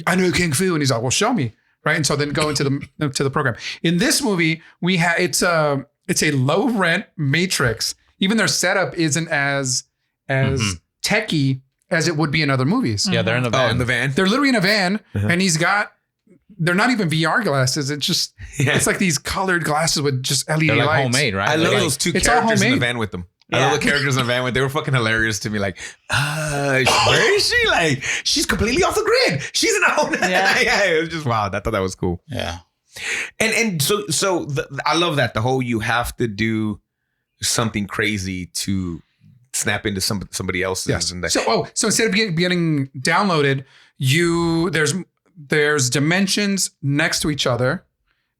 S2: I know Kung Fu. And he's like, well, show me. Right. And so then go into the program. In this movie, we have it's a low rent Matrix. Even their setup isn't as techie as it would be in other movies.
S4: Yeah, they're in the van.
S1: Oh, in the van.
S2: They're literally in a van
S1: Uh-huh.
S2: and they're not even VR glasses. It's just,
S1: Yeah.
S2: it's like these colored glasses with just LED
S4: They're like
S2: lights.
S4: homemade, right?
S1: I love
S4: They're
S1: those two
S2: it's all
S1: characters in the
S2: homemade.
S1: van with them. I
S3: Yeah.
S1: love the characters in the van with. They were fucking hilarious to me. Like, where is she? Like, she's completely off the grid. She's in a home.
S3: Yeah.
S1: Yeah, it was just wild. I thought that was cool.
S4: Yeah.
S1: And so I love that the whole you have to do something crazy to snap into somebody else's.
S2: Yes.
S1: And that,
S2: So instead of getting downloaded, there's dimensions next to each other,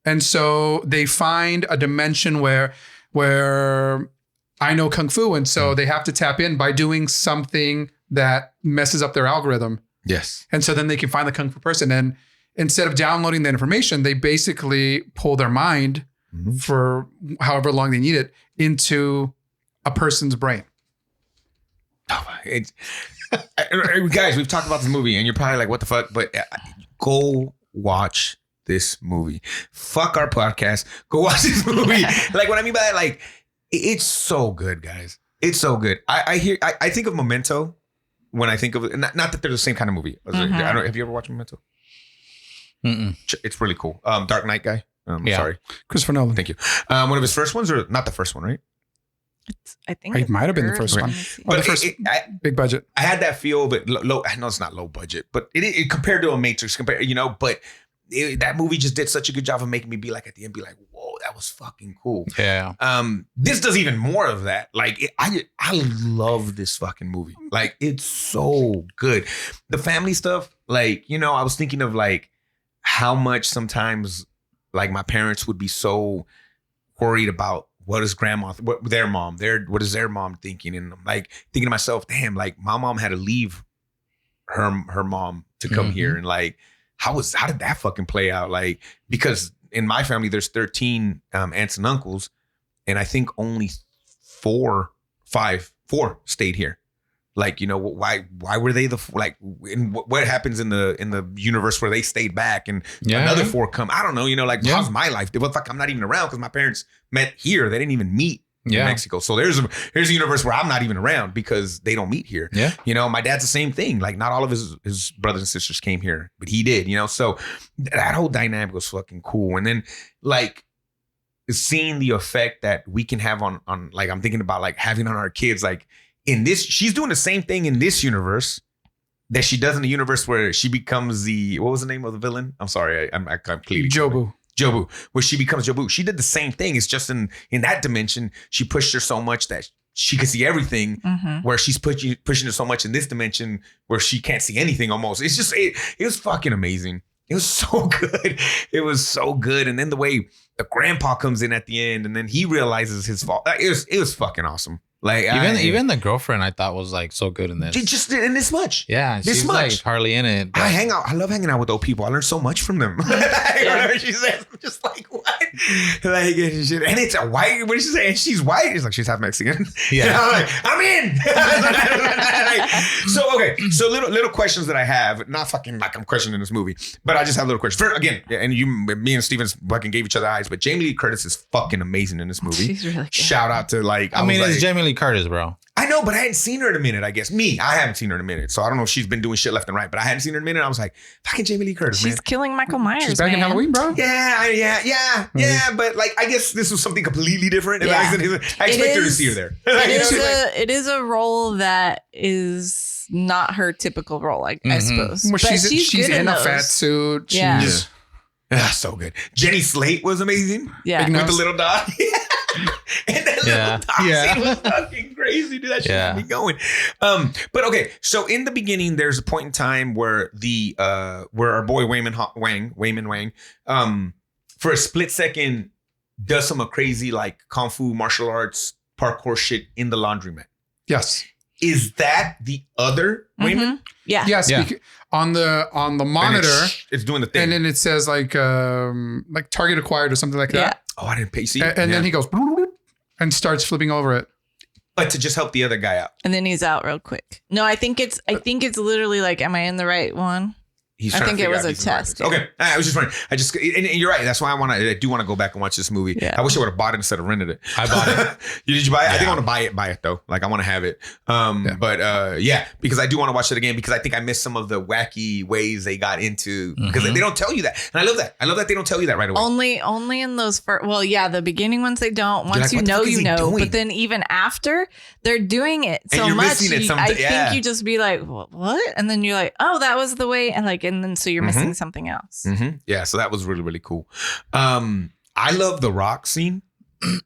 S2: and so they find a dimension where I know Kung Fu, and so they have to tap in by doing something that messes up their algorithm,
S1: yes.
S2: and so then they can find the Kung Fu person. And instead of downloading the information, they basically pull their mind for however long they need it into a person's brain.
S1: It's, guys, we've talked about this movie, and you're probably like, "What the fuck?" But go watch this movie. Fuck our podcast. Go watch this movie. Like what I mean by that, like it's so good, guys. It's so good. I think of Memento when I think of it. Not that they're the same kind of movie. I don't. Have you ever watched Memento?
S4: Mm-mm.
S1: It's really cool. Dark Knight guy.
S4: Yeah.
S1: Sorry.
S2: Christopher Nolan.
S1: Thank you. One of his first ones, or not the first one, right?
S3: I think
S2: It might have been the first one.
S1: But
S2: the first big budget.
S1: I had that feel, but low. I know it's not low budget, but it compared to a Matrix, but that movie just did such a good job of making me be like at the end, be like, whoa, that was fucking cool.
S4: Yeah.
S1: This does even more of that. Like I love this fucking movie. Like it's so good. The family stuff, like, I was thinking of like how much sometimes like my parents would be so worried about what is what is their mom thinking? And I'm like thinking to myself, damn, like my mom had to leave her mom to come here. And like, how did that fucking play out? Like, because in my family, there's 13 aunts and uncles. And I think only 4 stayed here. Like, why were they what happens in the universe where they stayed back and another 4 come? I don't know, how's my life? Well, fuck, I'm not even around because my parents met here. They didn't even meet in Mexico. So there's a universe where I'm not even around because they don't meet here.
S4: Yeah.
S1: My dad's the same thing. Like not all of his brothers and sisters came here, but he did, so that whole dynamic was fucking cool. And then like seeing the effect that we can have on like, I'm thinking about like having on our kids, like, in this, she's doing the same thing in this universe that she does in the universe where she becomes what was the name of the villain? I'm sorry, I'm completely Jobu, where she becomes Jobu. She did the same thing. It's just in that dimension, she pushed her so much that she could see everything. Where she's pushing her so much in this dimension where she can't see anything almost. It's just it was fucking amazing. It was so good. It was so good. And then the way the grandpa comes in at the end, and then he realizes his fault. It was fucking awesome. Like
S4: Even the girlfriend I thought was like so good in this.
S1: just in this much.
S4: Yeah,
S1: this
S4: she's
S1: much.
S4: like hardly in it. but-
S1: I love hanging out with old people. I learn so much from them. Whatever she says, I'm just like, what? Like, and shit. And it's a white. What did she say? And she's white. It's like she's half Mexican.
S4: Yeah.
S1: And I'm like, I'm in. So okay. So little questions that I have. Not fucking like I'm questioning this movie, but I just have little questions. First, again, and me and Steven fucking gave each other eyes. But Jamie Lee Curtis is fucking amazing in this movie.
S3: She's really good.
S1: Shout out to like.
S4: I mean,
S1: was
S4: it's
S1: like,
S4: Jamie Lee Curtis, bro.
S1: I know, but I hadn't seen her in a minute, I guess. I haven't seen her in a minute. So I don't know if she's been doing shit left and right, but I hadn't seen her in a minute. I was like, fucking Jamie Lee Curtis,
S3: She's
S1: man.
S3: killing Michael Myers.
S2: She's back in
S3: man.
S2: Halloween, bro.
S1: Yeah. But like, I guess this was something completely different.
S3: Yeah.
S1: I expect her to see her there.
S3: It is a role that is not her typical role, I suppose.
S2: Well,
S3: But
S2: she's
S3: good
S2: in a
S3: those.
S2: fat suit.
S3: Yeah.
S2: She's
S1: So good. Jenny Slate was amazing.
S3: Yeah.
S2: Big
S1: With
S2: nose.
S1: the little dog. And that little dog
S4: Yeah.
S1: scene was fucking crazy, dude. That shit got me going. But okay, so in the beginning, there's a point in time where where our boy Wayman Wang, for a split second, does some crazy like kung fu martial arts parkour shit in the laundromat.
S2: Yes.
S1: Is that the other Wayman?
S3: Yeah.
S2: Yes.
S4: Yeah.
S2: On the
S1: And
S2: monitor,
S1: it's doing the thing.
S2: and then it says like target acquired or something like
S3: Yeah.
S2: that.
S1: Oh, I didn't pay. See,
S2: And then he goes and starts flipping over it.
S1: but to just help the other guy out.
S3: And then he's out real quick. No, I think it's literally like, am I in the right one?
S1: He's
S3: I
S1: trying
S3: think
S1: to
S3: it
S1: figure
S3: was
S1: out
S3: a
S1: these markets.
S3: test,
S1: Okay, I was just wondering. And you're right. That's why I do want to go back and watch this movie.
S3: Yeah.
S1: I wish I would have bought it instead of rented it.
S4: I bought it.
S1: Did you buy it? I think I
S4: Yeah.
S1: want to buy it though. Like I want to have it. But because I do want to watch it again because I think I missed some of the wacky ways they got into because they don't tell you that, and I love that. I love that they don't tell you that right away.
S3: Only in those first. Well, yeah, the beginning ones they don't. Once
S1: like,
S3: you
S1: what the
S3: know,
S1: fuck is
S3: you
S1: he
S3: know.
S1: doing?
S3: But then even after, they're doing it
S1: And
S3: so
S1: you're
S3: much.
S1: missing it
S3: I
S1: yeah.
S3: think you just be like, what? And then you're like, oh, that was the way. And then so you're missing something else.
S1: Mm-hmm. Yeah, so that was really really cool. I love the rock scene.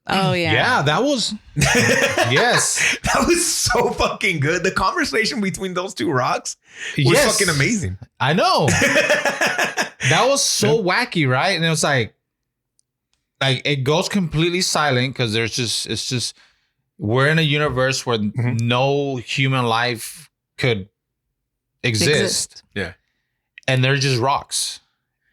S3: Oh yeah.
S4: Yeah, that was. Yes.
S1: That was so fucking good. The conversation between those two rocks was
S4: Yes.
S1: fucking amazing.
S4: I know. That was so wacky, right? And it was like it goes completely silent because it's just we're in a universe where no human life could exist.
S1: Yeah.
S4: And they're just rocks.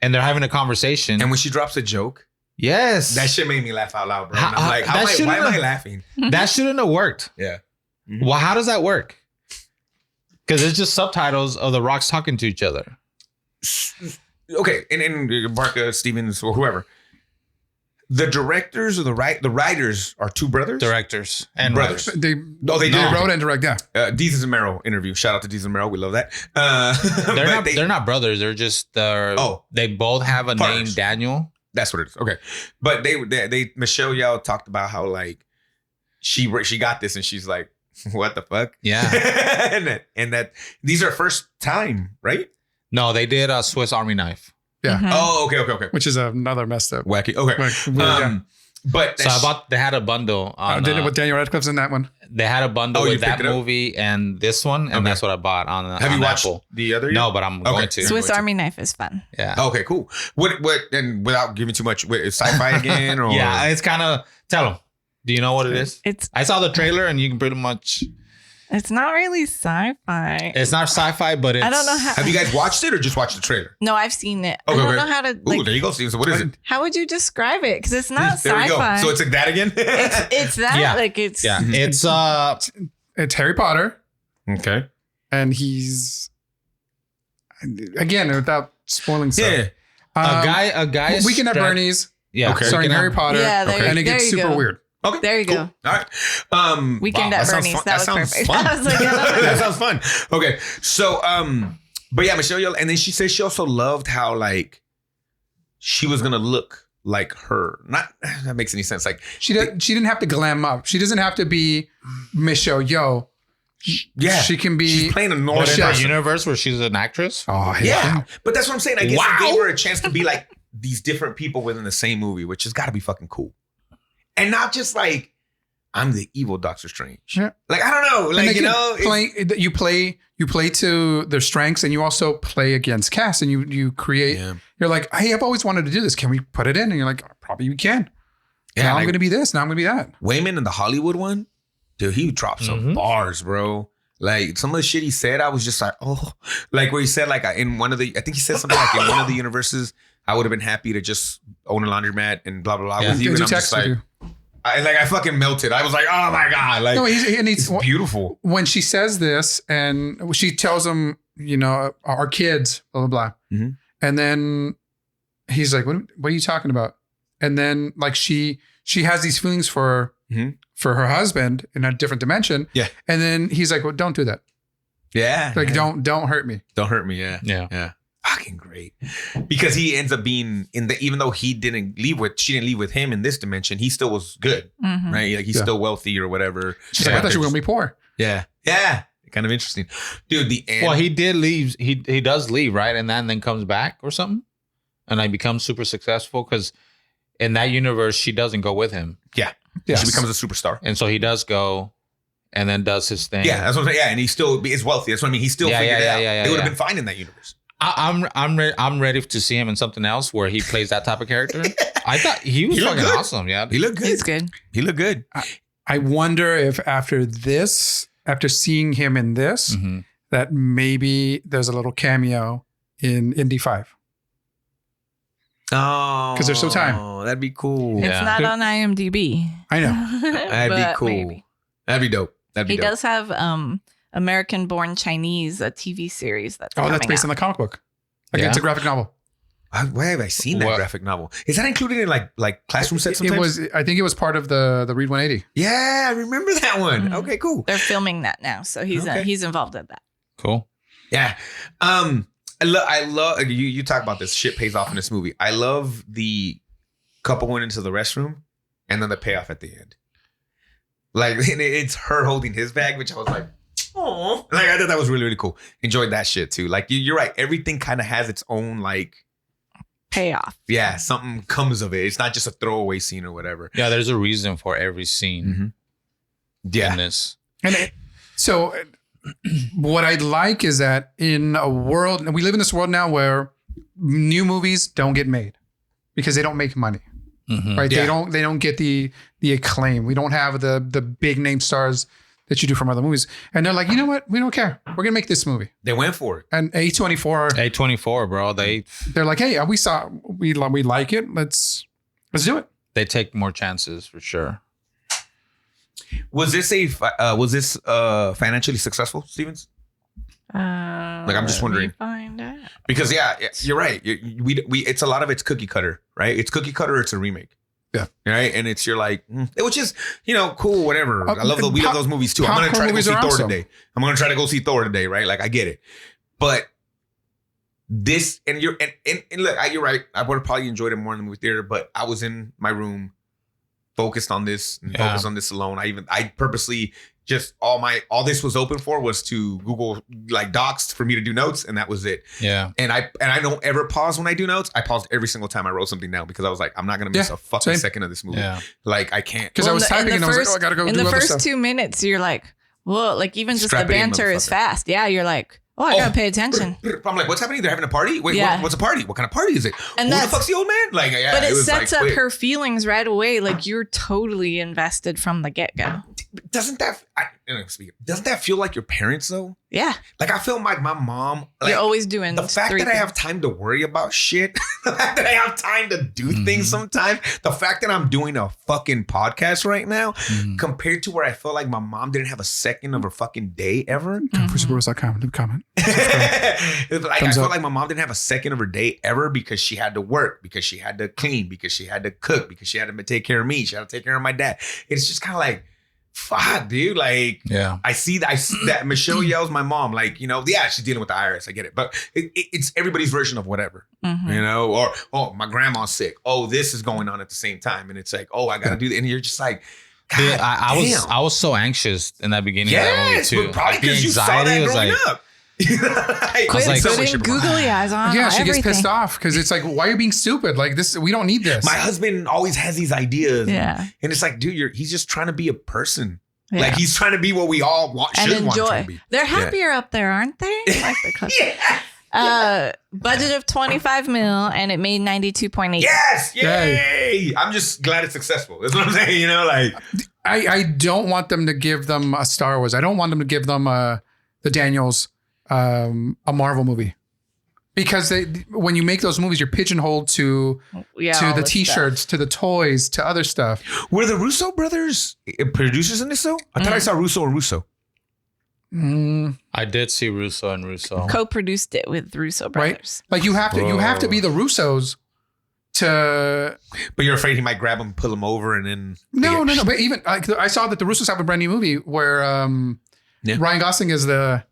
S4: And they're having a conversation.
S1: And when she drops a joke,
S4: yes.
S1: that shit made me laugh out loud, bro.
S4: How-
S1: And I'm like,
S4: that shouldn't
S1: why am I
S4: have-
S1: laughing?
S4: That shouldn't have worked.
S1: Yeah.
S4: Well, how does that work? Because it's just subtitles of the rocks talking to each other.
S1: Okay, and Barca, Stevens, or whoever. The directors or the writers are two brothers?
S4: Directors and
S1: Brothers.
S2: They
S1: They
S2: wrote and direct. Yeah.
S1: Deez and Merrill interview. Shout out to Deez and Merrill. We love that.
S4: They're not brothers. They're just they both have a
S1: Partners.
S4: name, Daniel.
S1: That's what it is. Okay, but they Michelle Yeoh talked about how like she got this and she's like, what the fuck?
S4: Yeah.
S1: and that these are first time, right?
S4: No, they did a Swiss Army knife.
S2: Yeah.
S3: Mhm.
S1: Oh, okay.
S2: Which is another messed up.
S1: Wacky. Okay.
S2: Weird,
S1: But
S4: So they had a bundle on.
S2: did it with Daniel Radcliffe's in that one.
S4: They had a bundle
S1: Oh, you
S4: with that
S1: picked it up?
S4: movie and this one, and
S1: Okay.
S4: that's what I bought on.
S1: have
S4: on
S1: you watched
S4: Apple.
S1: the other?
S4: No, but I'm going to.
S3: Swiss Army knife is fun.
S4: Yeah.
S1: Okay, cool. What? And without giving too much, is sci-fi again? Or
S4: Yeah, it's kind of. Tell them. Do you know what it is?
S3: It's
S4: I saw the trailer, and you can pretty much.
S3: not really sci-fi.
S4: It's not sci-fi, but it's.
S3: I don't know how.
S1: Have you guys watched it or just watched the trailer?
S3: No, I've seen it.
S1: Okay,
S3: I don't
S1: okay.
S3: know how to
S1: Ooh,
S3: like.
S1: there you go, Steven. So what is it?
S3: How would you describe it? Because it's not
S1: There we go.
S3: sci-fi.
S1: So it's like that again?
S3: it's that
S4: Yeah.
S3: like it's
S4: Yeah, it's
S2: It's Harry Potter,
S1: okay.
S2: and he's again without spoiling stuff.
S1: Yeah.
S4: a guy.
S2: Weekend at
S4: strapped-
S2: Bernie's,
S4: Yeah,
S1: Okay.
S2: starring
S4: Weekend at-
S2: Harry Potter,
S3: Yeah, there-
S2: and it
S3: there
S2: gets
S3: you
S2: super
S3: go.
S2: weird.
S1: Okay.
S3: There you
S1: cool.
S3: go.
S1: All right.
S3: Weekend at
S1: that sounds
S3: Bernie's.
S1: fun.
S3: That was
S1: sounds
S3: perfect.
S1: fun.
S3: I was like,
S1: that sounds fun. Okay. So, but yeah, Michelle Yeoh, and then she said she also loved how like she was gonna look like her. Not that makes any sense. Like
S2: She didn't have to glam up. She doesn't have to be Michelle Yeoh.
S1: yeah,
S2: She can be.
S1: she's playing a normal
S4: But in a
S1: person.
S4: universe where she's an actress.
S2: Oh
S1: Yeah, but that's what I'm saying. I guess
S4: Wow.
S1: it gave her a chance to be like these different people within the same movie, which has got to be fucking cool, and not just like I'm the evil Doctor Strange.
S2: Yeah.
S1: Like I don't know, like
S2: And
S1: you
S2: again,
S1: know,
S2: you play to their strengths, and you also play against cast, and you create.
S1: Yeah.
S2: You're like, hey, I've always wanted to do this. Can we put it in? And you're like, probably we can.
S1: Yeah,
S2: now I'm
S1: like-
S2: going to be this. Now I'm going to be that.
S1: Wayman and the Hollywood one. Dude, he dropped some bars, bro. Like some of the shit he said, I was just like, oh, like where he said like in one of the, I think he said something like in one of the universes, I would have been happy to just own a laundromat and blah blah blah.
S2: Yeah.
S1: With you, and I'm just like, I fucking melted. I was like, oh my god, like
S2: he's
S1: beautiful.
S2: When she says this and she tells him, you know, our kids, blah blah blah, and then he's like, what are you talking about? And then like she has these feelings for her husband in a different dimension.
S1: Yeah.
S2: And then he's like, well, don't do that.
S1: Yeah.
S2: Like, don't hurt me.
S1: Don't hurt me. Yeah. Yeah. Fucking great. Because he ends up being even though she didn't leave with him in this dimension, he still was good. Right. Like he's still wealthy or whatever.
S2: She's like, I thought you were going to be poor.
S1: Yeah. Yeah. Kind of interesting. Dude, the end.
S4: Well, he did leave. He does leave, right? And then comes back or something. And like becomes super successful because in that universe, she doesn't go with him.
S1: Yeah.
S2: Yes.
S1: She becomes a superstar.
S4: And so he does go and then does his thing.
S1: Yeah, that's what I'm saying. Yeah, and he still is wealthy. That's what I mean. He still figured it out. They would have been fine in that universe.
S4: I'm ready to see him in something else where he plays that type of character. I thought he was fucking awesome. Yeah.
S1: He looked good.
S3: He's good.
S1: He looked good.
S2: I wonder if after seeing him in this, that maybe there's a little cameo in Indy 5.
S1: Oh,
S2: because there's still time.
S1: Oh, that'd be cool.
S3: It's not on IMDb.
S2: I know.
S1: That'd be cool.
S3: Maybe.
S1: That'd be dope.
S3: He does have American Born Chinese, a TV series that's
S2: that's based on the comic book. Like it's a graphic novel.
S1: Where have I seen that graphic novel? Is that included in like classroom sets sometimes?
S2: I think it was part of the Read 180.
S1: Yeah, I remember that one. Okay, cool.
S3: They're filming that now, so he's involved in that.
S4: Cool.
S1: Yeah. I love you talk about this shit pays off in this movie. I love the couple went into the restroom and then the payoff at the end. Like it's her holding his bag, which I was like, oh, like I thought that was really, really cool. Enjoyed that shit too. Like you're right. Everything kind of has its own like
S3: payoff.
S1: Yeah, something comes of it. It's not just a throwaway scene or whatever.
S4: Yeah, there's a reason for every scene.
S1: Yeah.
S4: In this.
S2: So what I'd like is that in a world, and we live in this world now where new movies don't get made because they don't make money, right?
S1: Yeah.
S2: They don't get the acclaim. We don't have the big name stars that you do from other movies. And they're like, you know what? We don't care. We're gonna make this movie.
S1: They went for it.
S2: And
S4: A24, bro. They're
S2: like, hey, we like it. Let's do it.
S4: They take more chances for sure.
S1: Was this financially successful, Stevens? I'm just wondering.
S3: Find out.
S1: Because you're right. It's a lot of it's cookie cutter, right? It's cookie cutter. Or it's a remake.
S2: Yeah.
S1: Right. And you're like, which is cool, whatever. We love those movies too. I'm gonna try to go see Thor today. I'm gonna try to go see Thor today, right? Like I get it, but this and look, you're right. I would have probably enjoyed it more in the movie theater, but I was in my room. Focused on this and focused on this alone. I purposely just all this was open for was to Google like docs for me to do notes, and that was it.
S4: Yeah.
S1: And I don't ever pause when I do notes. I paused every single time I wrote something down because I was like, I'm not gonna miss a fucking second of this movie. Yeah. Like I can't.
S2: Because I was typing and I was like, I gotta go do other stuff.
S3: In the first 2 minutes, you're like, whoa, like even just the banter is fast. Yeah, you're like, oh, I gotta pay attention.
S1: I'm like, what's happening? They're having a party? Wait, what's a party? What kind of party is it?
S3: And
S1: who the fuck's the old man? Like, yeah,
S3: but it sets up her feelings right away. Like you're totally invested from the get-go.
S1: Doesn't that feel like your parents though?
S3: Yeah.
S1: Like I feel like my mom. Like,
S3: you're always doing
S1: the fact that I have time to worry about shit. The fact that I have time to do things sometimes. The fact that I'm doing a fucking podcast right now, compared to where I felt like my mom didn't have a second of her fucking day ever.
S2: Gung-Fu Leave a comment.
S1: I felt like my mom didn't have a second of her day ever because she had to work, because she had to clean, because she had to cook, because she had to take care of me, she had to take care of my dad. It's just kind of like, fuck, dude. Like, I see that Michelle Yeoh's my mom. Like, she's dealing with the IRS. I get it, but it's everybody's version of whatever, or oh, my grandma's sick. Oh, this is going on at the same time, and it's like, oh, I gotta do that, and you're just like.
S4: God, I was so anxious in that beginning of that movie too.
S1: But probably because you saw that growing up.
S3: Quit putting googly eyes on.
S2: Yeah, she gets pissed off because it's like, why are you being stupid? Like this, we don't need this.
S1: My husband always has these ideas.
S3: Yeah,
S1: and it's like, dude, he's just trying to be a person. Yeah. Like he's trying to be what we all should want to be.
S3: They're happier up there, aren't they? Like the budget of 25 mil and it made 92.8.
S1: Yes, yay! I'm just glad it's successful. That's what I'm saying.
S2: I don't want them to give them a Star Wars. I don't want them to give them the Daniels a Marvel movie. Because when you make those movies, you're pigeonholed to the T-shirts, to the toys, to other stuff.
S1: Were the Russo brothers producers in this though? I thought I saw Russo or Russo.
S4: I did see Russo and Russo.
S3: Co-produced it with Russo brothers.
S2: Right? Like you have to be the Russos to.
S1: But you're afraid he might grab him, pull him over, and then.
S2: No. But even I saw that the Russos have a brand new movie where Ryan Gosling is the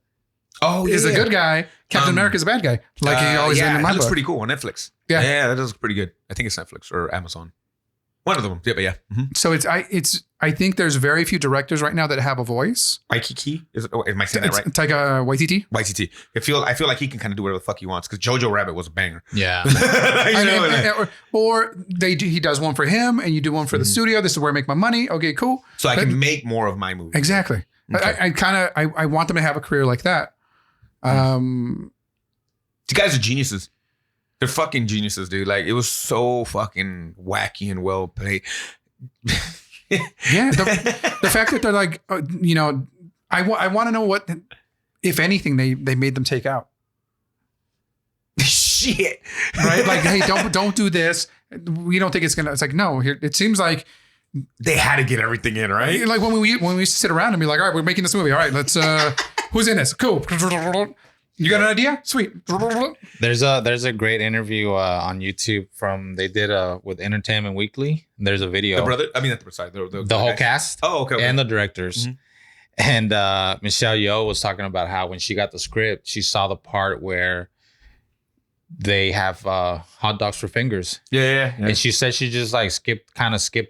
S2: good guy. Captain America is a bad guy. Like he always in my book.
S1: That looks pretty cool on Netflix.
S2: Yeah,
S1: that does look pretty good. I think it's Netflix or Amazon. One of them. Yeah, but yeah. Mm-hmm.
S2: So I think there's very few directors right now that have a voice.
S1: Waititi? Am I saying that right?
S2: Taika Waititi.
S1: Waititi. I feel like he can kind of do whatever the fuck he wants because Jojo Rabbit was a banger.
S4: Yeah.
S2: He does one for him and you do one for the studio. This is where I make my money. Okay, cool.
S1: So I can make more of my movies.
S2: Exactly. Okay. I want them to have a career like that.
S1: You guys are geniuses. They're fucking geniuses, dude. Like it was so fucking wacky and well played.
S2: Yeah, the fact that they're like, I want to know what, if anything, they made them take out.
S1: Shit,
S2: right? Like, hey, don't do this. We don't think it's gonna. It's like, no. Here, it seems like
S1: they had to get everything in, right?
S2: Like when we used to sit around and be like, all right, we're making this movie. All right, let's. Who's in this? Cool. You got an idea? Sweet.
S4: There's a great interview on YouTube they did with Entertainment Weekly. There's a video.
S1: The
S4: whole cast.
S1: Oh, okay.
S4: And the directors. Mm-hmm. And Michelle Yeoh was talking about how when she got the script, she saw the part where they have hot dogs for fingers.
S1: Yeah.
S4: And she said she just like skipped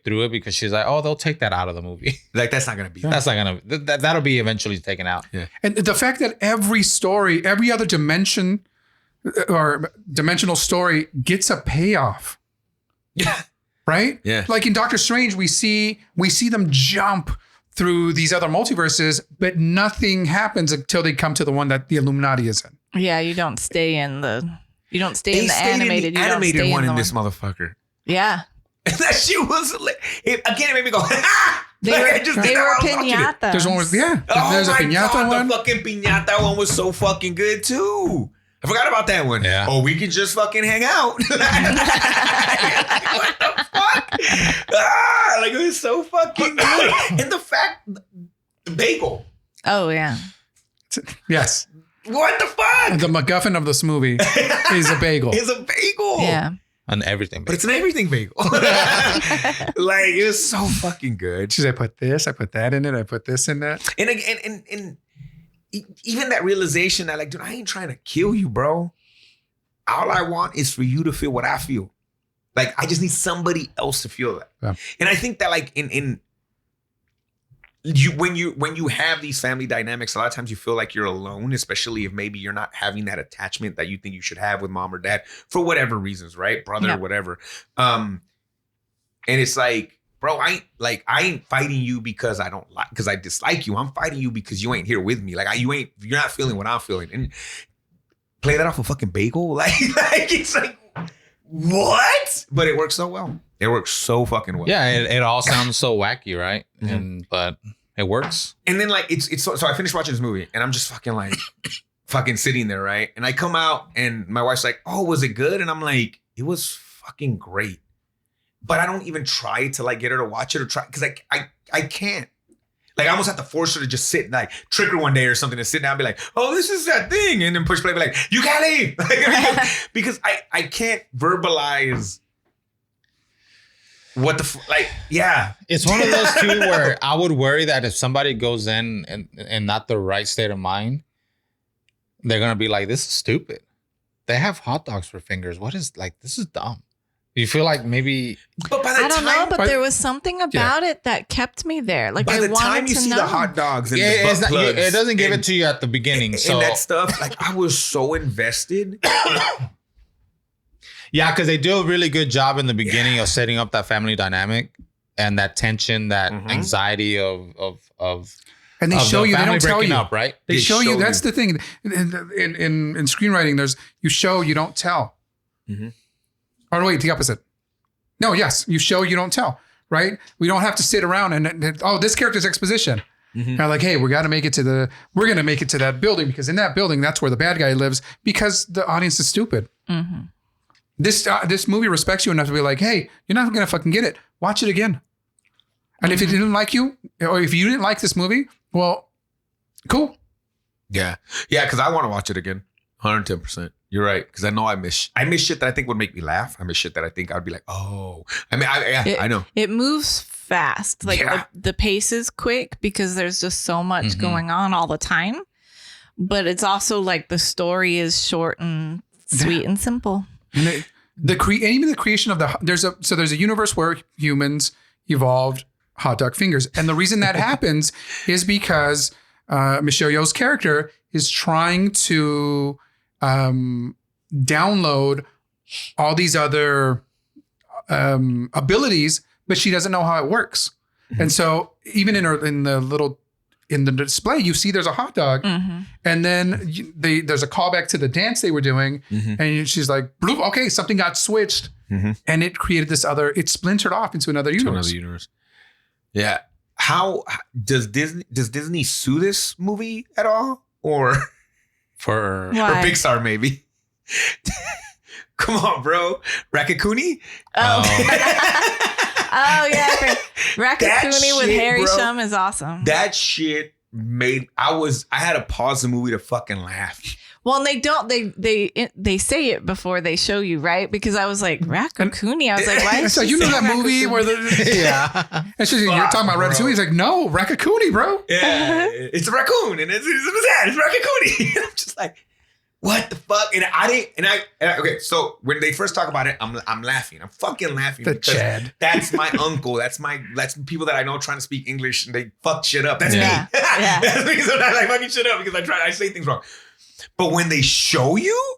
S4: through it because she's like, oh, they'll take that out of the movie.
S1: Like that's not gonna be.
S4: That's not gonna. That'll be eventually taken out.
S1: Yeah.
S2: And the fact that every story, every other dimension or dimensional story gets a payoff.
S1: Yeah.
S2: Right.
S1: Yeah.
S2: Like in Doctor Strange, we see them jump through these other multiverses, but nothing happens until they come to the one that the Illuminati is in.
S3: Yeah, you don't stay in the. You don't stay in the animated.
S1: The animated one in this motherfucker.
S3: Yeah.
S1: That shit was again. It made me go.
S3: They were piñata.
S2: There's one with there's
S1: a
S2: piñata one.
S1: The fucking piñata one was so fucking good too. I forgot about that one.
S4: Yeah.
S1: Oh, we can just fucking hang out. What the fuck? Like it was so fucking good. And the fact, the bagel.
S3: Oh yeah.
S2: Yes.
S1: What the fuck?
S2: The MacGuffin of this movie is a bagel.
S1: It's a bagel.
S3: Yeah.
S4: An everything bagel.
S1: But it's an everything bagel. Like it was so fucking good.
S2: She's I put this, I put that in it, I put this in that.
S1: And again, and even that realization that like, dude, I ain't trying to kill you, bro. All I want is for you to feel what I feel. Like I just need somebody else to feel that.
S2: Yeah.
S1: And I think that like when you have these family dynamics, a lot of times you feel like you're alone, especially if maybe you're not having that attachment that you think you should have with mom or dad for whatever reasons, right? Brother or whatever. And it's like, bro, I ain't fighting you because because I dislike you. I'm fighting you because you ain't here with me. Like you're not feeling what I'm feeling. And play that off a fucking bagel. Like it's like, what? But it works so well. It works so fucking well.
S4: Yeah, it all sounds so wacky, right? Mm-hmm. But it works.
S1: And then like it's so I finished watching this movie and I'm just fucking like fucking sitting there, right? And I come out and my wife's like, "Oh, was it good?" And I'm like, "It was fucking great." But I don't even try to like get her to watch it or try because I can't. Like I almost have to force her to just sit and like trick her one day or something to sit down and be like, "Oh, this is that thing," and then push play, be like, "You can't leave," because I can't verbalize. What the yeah.
S4: It's one of those two where I would worry that if somebody goes in and not the right state of mind, they're gonna be like, "This is stupid. They have hot dogs for fingers. What is this is dumb." You feel like maybe,
S1: but by the
S3: I don't know, but there was something about it that kept me there. Like
S1: by
S3: I
S1: the
S3: wanted
S1: time you
S3: to
S1: see
S3: know.
S1: the hot dogs and the
S4: it's
S1: butt plugs,
S4: it doesn't give it to you at the beginning. So
S1: and that stuff, like I was so invested.
S4: Yeah, because they do a really good job in the beginning of setting up that family dynamic and that tension, that anxiety of
S2: and they show you, they don't tell you,
S4: up, right?
S2: They show you. That's the thing in screenwriting. You show, you don't tell. Mm-hmm. Or wait, the opposite. No, yes, you show, you don't tell. right? We don't have to sit around and oh, this character's exposition. Kind of like, hey, we're gonna make it to that building because in that building, that's where the bad guy lives because the audience is stupid. This movie respects you enough to be like, hey, you're not gonna fucking get it. Watch it again. And if it didn't like you, or if you didn't like this movie, well, cool.
S1: Yeah. Yeah, because I want to watch it again. 110%. You're right. Because I know I miss shit that I think would make me laugh. I miss shit that I think I'd be like, oh. I mean, I know.
S3: It moves fast. Like the pace is quick because there's just so much going on all the time. But it's also like the story is short and sweet and simple.
S2: And even the creation of there's a universe where humans evolved hot dog fingers. And the reason that happens is because Michelle Yeoh's character is trying to download all these other abilities, but she doesn't know how it works. And so even in the display, you see there's a hot dog, and then there's a callback to the dance they were doing, and she's like, bloop, okay, something got switched, and it created it splintered off into another universe.
S1: Yeah. How does Disney sue this movie at all, or Pixar maybe? Come on, bro, Raccacoonie.
S3: Oh yeah, Raccacoonie with Harry Shum is awesome.
S1: That shit I had to pause the movie to fucking laugh.
S3: Well, and they say it before they show you, right? Because I was like, Raccacoonie. I was like, why?
S2: So you know that movie where and you're talking about Ratatouille. He's like, no, Raccacoonie, bro.
S1: Yeah, it's a raccoon, and it's Raccacoonie. And I'm just like, what the fuck? Okay, so when they first talk about it, I'm laughing. I'm fucking laughing.
S2: The Chad.
S1: That's my uncle. That's people that I know trying to speak English and they fuck shit up. That's me.
S3: Yeah.
S1: That's me. So I like fucking shit up because I say things wrong. But when they show you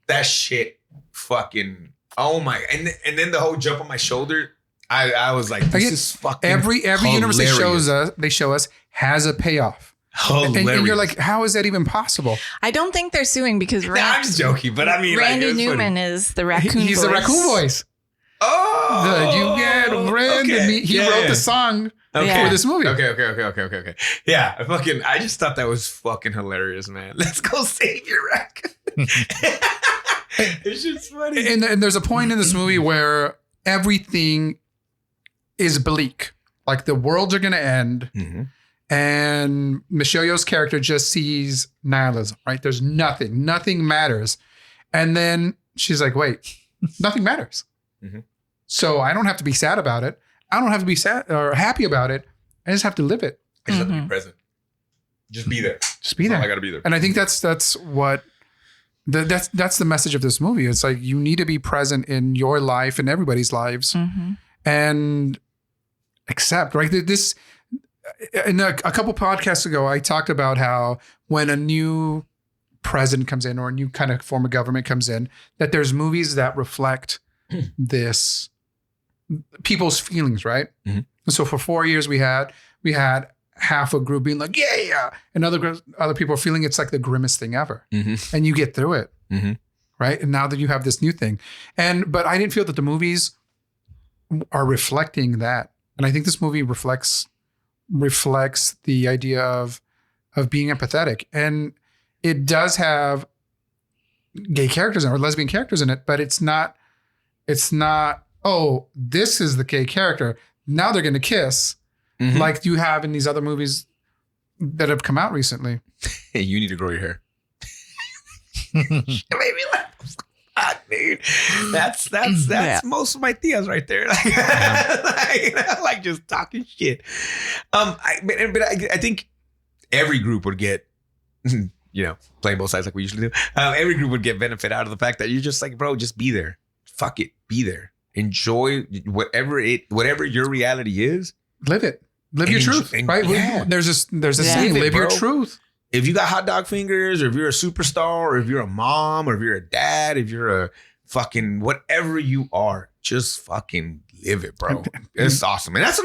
S1: that shit, fucking oh my! And then the whole jump on my shoulder, I was like, this is fucking
S2: every universe
S1: hilarious.
S2: they show us has a payoff.
S1: Hilarious.
S2: And you're like, how is that even possible?
S3: I don't think they're suing because
S1: I'm just joking, but I mean,
S3: Randy Newman is the raccoon.
S2: He's
S3: voice.
S2: the raccoon voice.
S1: Oh,
S2: you get Randy. He wrote the song for this movie.
S1: Okay. Yeah, I just thought that was fucking hilarious, man. Let's go save your raccoon. It's just funny.
S2: And there's a point in this movie where everything is bleak. Like the worlds are going to end. And Michelle Yeoh's character just sees nihilism, right? There's nothing matters. And then she's like, wait, nothing matters. So I don't have to be sad about it. I don't have to be sad or happy about it. I just have to live it.
S1: I just have to be present. Just be there.
S2: Just be there.
S1: I got to be there.
S2: And I think that's what that's the message of this movie. It's like you need to be present in your life and everybody's lives, and accept. Right? This. In a couple podcasts ago, I talked about how when a new president comes in or a new kind of form of government comes in, that there's movies that reflect this people's feelings, right? So for 4 years we had half a group being like, yeah, and other people are feeling it's like the grimmest thing ever, and you get through it, right? And now that you have this new thing, but I didn't feel that the movies are reflecting that, and I think this movie reflects the idea of being empathetic, and it does have gay characters or lesbian characters in it, but it's not, oh, this is the gay character. Now they're going to kiss like you have in these other movies that have come out recently.
S1: Hey, you need to grow your hair. It made me laugh. Fuck, dude. That's most of my tias right there. Like just talking shit. I think every group would get, playing both sides like we usually do. Every group would get benefit out of the fact that you're just like, bro, just be there. Fuck it, be there. Enjoy whatever your reality is.
S2: Live it. Live your truth. Right? Yeah. There's a saying, live your truth.
S1: If you got hot dog fingers, or if you're a superstar, or if you're a mom, or if you're a dad, if you're a fucking whatever you are, just fucking live it, bro. It's awesome. And that's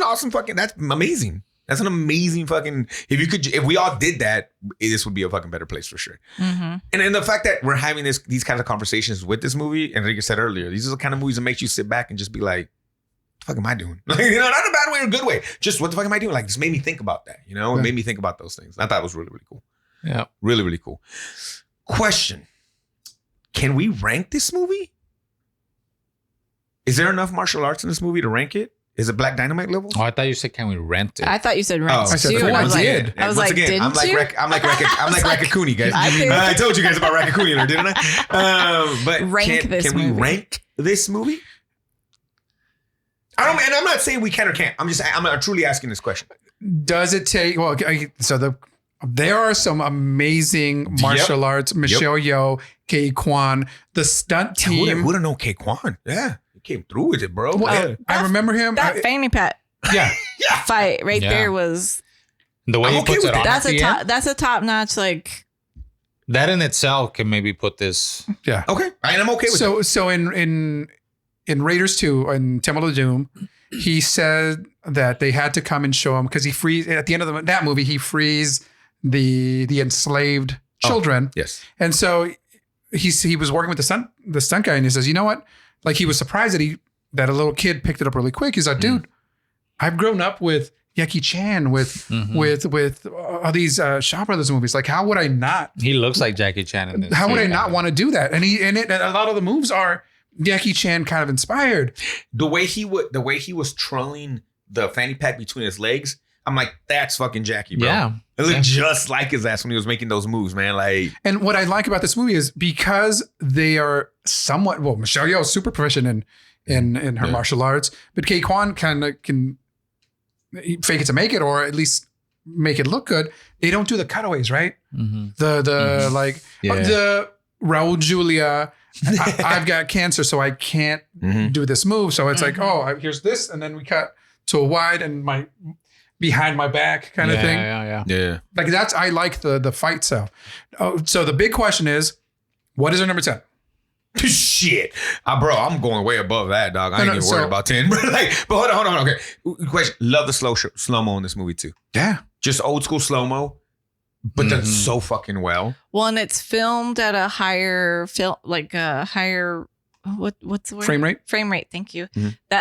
S1: amazing. That's an amazing fucking, if we all did that, this would be a fucking better place for sure. And then the fact that we're having these kinds of conversations with this movie, Enrique said earlier, these are the kind of movies that makes you sit back and just be like, fuck am I doing? Like, you know, not in a bad way or a good way. Just what the fuck am I doing? Like, this made me think about that. You know, it made me think about those things. I thought it was really, really cool.
S4: Yeah.
S1: Really, really cool. Question. Can we rank this movie? Is there enough martial arts in this movie to rank it? Is it Black Dynamite level?
S4: Oh, I thought you said, can we rent it?
S3: I thought you said rent.
S1: Oh,
S2: I said
S3: too,
S2: before
S3: and
S2: I
S3: was like,
S2: did.
S3: I was
S1: Once
S3: like,
S1: again,
S3: didn't
S1: I'm like
S3: you?
S1: I'm like Raccacoonie, guys. I told you guys about Raccacoonie, didn't I? But can we rank this movie? I don't, and I'm not saying we can or can't. I'm truly asking this question.
S2: Does it take? Well, there are some amazing martial arts. Michelle Yeoh, Quan, the stunt team.
S1: Who would have known Quan? Yeah, he came through with it, bro.
S2: Well, I remember him.
S3: That fanny pat fight right there was.
S4: The way he puts it on.
S3: That's a top notch. Like
S4: that in itself can maybe put this.
S2: Yeah.
S1: Okay, and I'm okay with it.
S2: So in Raiders 2 and Temple of Doom, he said that they had to come and show him because he frees at the end of that movie. He frees the enslaved children.
S1: Yes,
S2: and so he was working with the stunt guy, and he says, you know what? Like he was surprised that a little kid picked it up really quick. He's like, dude, I've grown up with Jackie Chan, with all these Shaw Brothers movies. Like, how would I not?
S4: He looks like Jackie Chan in this.
S2: How would I not want to do that? And a lot of the moves are Jackie Chan kind of inspired.
S1: The way he was trolling the fanny pack between his legs, I'm like, that's fucking Jackie, bro.
S4: Yeah.
S1: It looked just like his ass when he was making those moves, man. Like,
S2: and what I like about this movie is because they are somewhat, well, Michelle Yeoh is super proficient in her martial arts, but Quan kind of can fake it to make it, or at least make it look good. They don't do the cutaways, right?
S4: Mm-hmm.
S2: The Raul Julia. I've got cancer, so I can't do this move. So it's like, here's this, and then we cut to a wide and my behind my back kind of thing.
S1: Yeah.
S2: Like I like the fight cell. Oh, so the big question is, what is our number 10?
S1: Shit, bro, I'm going way above that, dog. I ain't even worried about 10. But hold on. Okay, question. Love the slow mo in this movie too.
S2: Yeah,
S1: just old school slow mo, but done so fucking well.
S3: Well, and it's filmed at a higher what's the word?
S2: Frame rate.
S3: Frame rate. Thank you.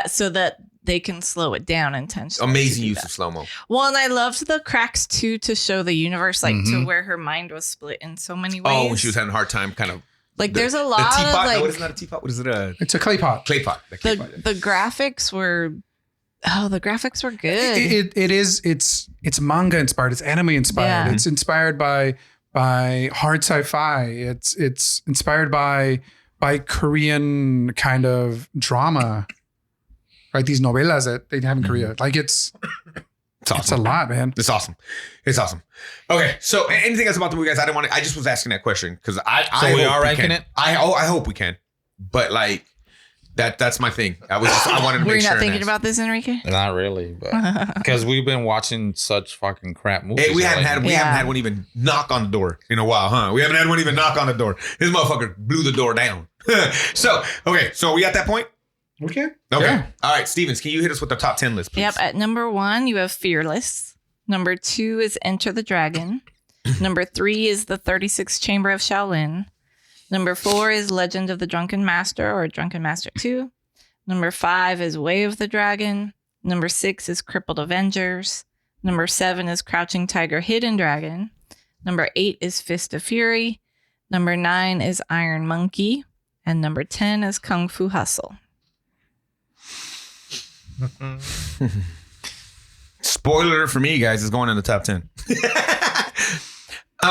S3: So that they can slow it down intentionally.
S1: Amazing use of slow mo.
S3: Well, and I loved the cracks too to show the universe, like to where her mind was split in so many ways.
S1: Oh, when she was having a hard time, kind of.
S3: Like there's a lot of like.
S1: No, what is not a teapot? What is it?
S2: It's a clay pot.
S1: Clay pot.
S3: The graphics were. Oh, the graphics were good.
S2: It's manga inspired. It's anime inspired.
S3: Yeah.
S2: It's inspired by hard sci-fi. It's inspired by Korean kind of drama. Right, these novelas that they have in Korea. Like it's awesome. It's a lot, man.
S1: It's awesome. Okay, so anything else about the movie, guys? I just was asking that question because
S4: So we are ranking it.
S1: I hope we can, but like that's my thing. I wanted to make sure.
S3: Were you not thinking about this, Enrique?
S4: Not really, but because we've been watching such fucking crap movies.
S1: Hey, we haven't had one even knock on the door in a while, huh? We haven't had one even knock on the door. This motherfucker blew the door down. So we at that point.
S2: Okay.
S1: Yeah. All right, Stevens, can you hit us with the top 10 list, please?
S3: Yep. At number 1, you have Fearless. Number 2 is Enter the Dragon. Number 3 is The 36th Chamber of Shaolin. Number 4 is Legend of the Drunken Master or Drunken Master 2. Number 5 is Way of the Dragon. Number 6 is Crippled Avengers. Number 7 is Crouching Tiger, Hidden Dragon. Number 8 is Fist of Fury. Number 9 is Iron Monkey. And number 10 is Kung Fu Hustle.
S1: Spoiler for me, guys, is going in the top 10.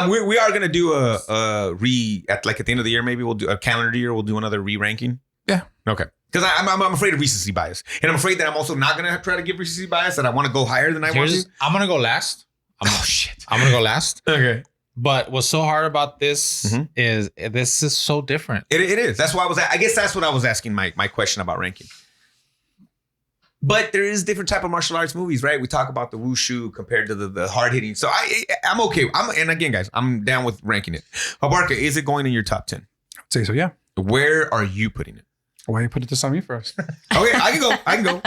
S1: We are gonna do at the end of the year, maybe we'll do a calendar year. We'll do another re-ranking.
S2: Yeah.
S1: Okay. Because I'm afraid of recency bias, and I'm afraid that I'm also not gonna try to give recency bias. That I want to go higher than I want to.
S4: I'm gonna go last.
S1: Shit.
S4: I'm gonna go last.
S1: Okay.
S4: But what's so hard about this is this is so different.
S1: It is. That's why I guess that's what I was asking my question about ranking. But there is different type of martial arts movies, right? We talk about the wushu compared to the hard hitting. So I'm okay. And again, guys, I'm down with ranking it. Abarca, is it going in your top 10?
S2: I'd say so, yeah.
S1: Where are you putting it?
S2: Why you put this on me first?
S1: Okay, I can go.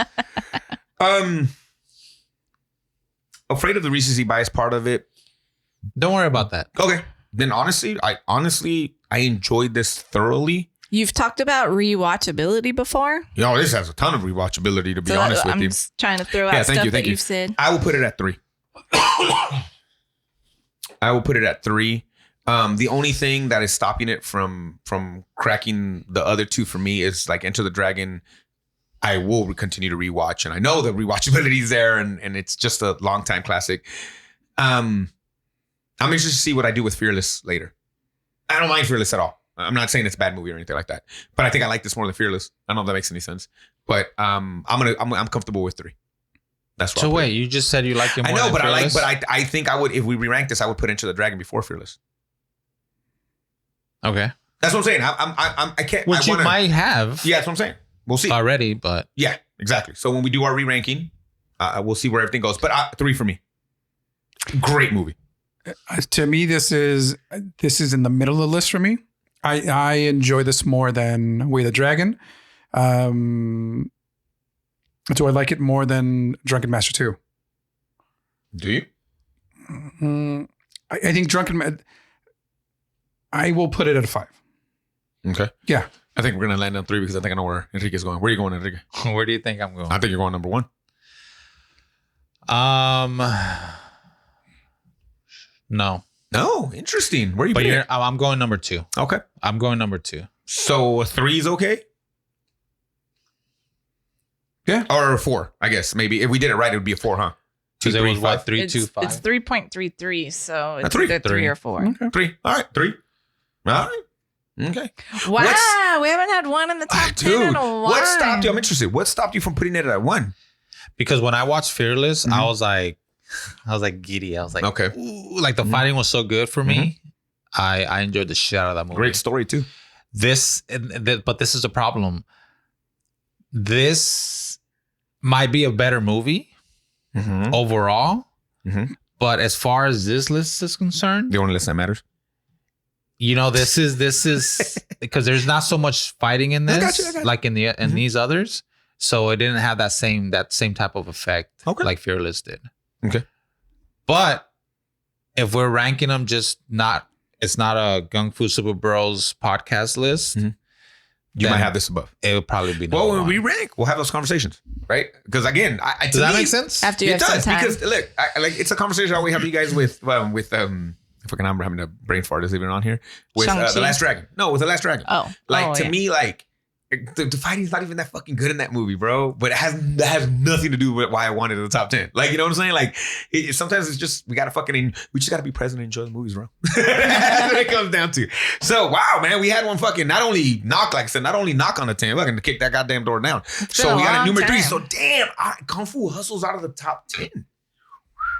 S1: Afraid of the recency bias part of it.
S4: Don't worry about that.
S1: Okay. Then honestly, I enjoyed this thoroughly.
S3: You've talked about rewatchability before.
S1: Yo, this has a ton of rewatchability, to be honest with
S3: I'm
S1: you.
S3: just trying to throw out stuff that you've said.
S1: I will put it at 3. I will put it at 3. The only thing that is stopping it from cracking the other two for me is like Enter the Dragon. I will continue to rewatch, and I know the rewatchability is there, and it's just a long time classic. I'm interested to see what I do with Fearless later. I don't mind Fearless at all. I'm not saying it's a bad movie or anything like that, but I think I like this more than Fearless. I don't know if that makes any sense, but I'm comfortable with 3. That's what.
S4: So wait, you just said you like it more.
S1: I know,
S4: than
S1: but
S4: Fearless?
S1: I think I would, if we re-rank this, I would put Enter the Dragon before Fearless.
S4: Okay.
S1: That's what I'm saying. I can't.
S4: Which you might have.
S1: Yeah, that's what I'm saying. We'll see
S4: already, but
S1: yeah, exactly. So when we do our re-ranking, we'll see where everything goes. But 3 for me. Great movie.
S2: To me, this is in the middle of the list for me. I enjoy this more than Way of the Dragon. Do I like it more than Drunken Master 2?
S1: Do you?
S2: I think I will put it at a 5.
S1: Okay.
S2: Yeah.
S1: I think we're going to land on 3 because I think I know where Enrique's going. Where are you going, Enrique?
S4: where do you think I'm going?
S1: I think you're going number 1.
S4: No.
S1: No, interesting. Where are you
S4: But
S1: putting it?
S4: I'm going number 2.
S1: Okay.
S4: I'm going number 2.
S1: So 3 is okay?
S2: Yeah.
S1: Or 4, I guess. Maybe. If we did it right, it would be a 4, huh? 2,
S4: Because it
S1: 3,
S4: was
S1: 5.
S4: what, 3, 2, 5?
S3: It's 3.33, so it's
S1: 3.
S3: either 3 or 4.
S2: Okay.
S1: 3. All right. 3. All right. Okay.
S3: Wow, we haven't had one in the top 10 in a while.
S1: What stopped you? I'm interested. What stopped you from putting it at 1?
S4: Because when I watched Fearless, I was like giddy. I was like,
S1: Okay.
S4: ooh, like the fighting was so good for me. I enjoyed the shit out of that movie.
S1: Great story too.
S4: But this is a problem. This might be a better movie overall, but as far as this list is concerned,
S1: The only list that matters.
S4: you know, this is because there's not so much fighting in this,
S1: I got you.
S4: like in these others. So it didn't have that same type of effect like Fearless did.
S1: Okay.
S4: But if we're ranking them, it's not a Gung-Fu Super Bros podcast list.
S1: You might have this above.
S4: It would probably be.
S1: Well, when
S4: one.
S1: we rank, we'll have those conversations, right? Because again,
S4: Does that make sense?
S3: After you
S1: It
S3: have
S1: does
S3: some time.
S1: because look, it's a conversation I always have you guys with fucking I'm having a brain fart is even on here with
S3: Shang-Chi?
S1: The Last Dragon. No, with The Last Dragon. To
S3: yeah.
S1: me, like the fighting's not even that fucking good in that movie, bro. But that has nothing to do with why I wanted it in the top 10. Like, you know what I'm saying? Like, sometimes it's just we just gotta be present and enjoy the movies, bro. That's what it comes down to. So wow, man, we had one fucking not only knock on the 10, fucking kick that goddamn door down. So we got a number 3. So damn, Kung Fu hustles out of the top 10.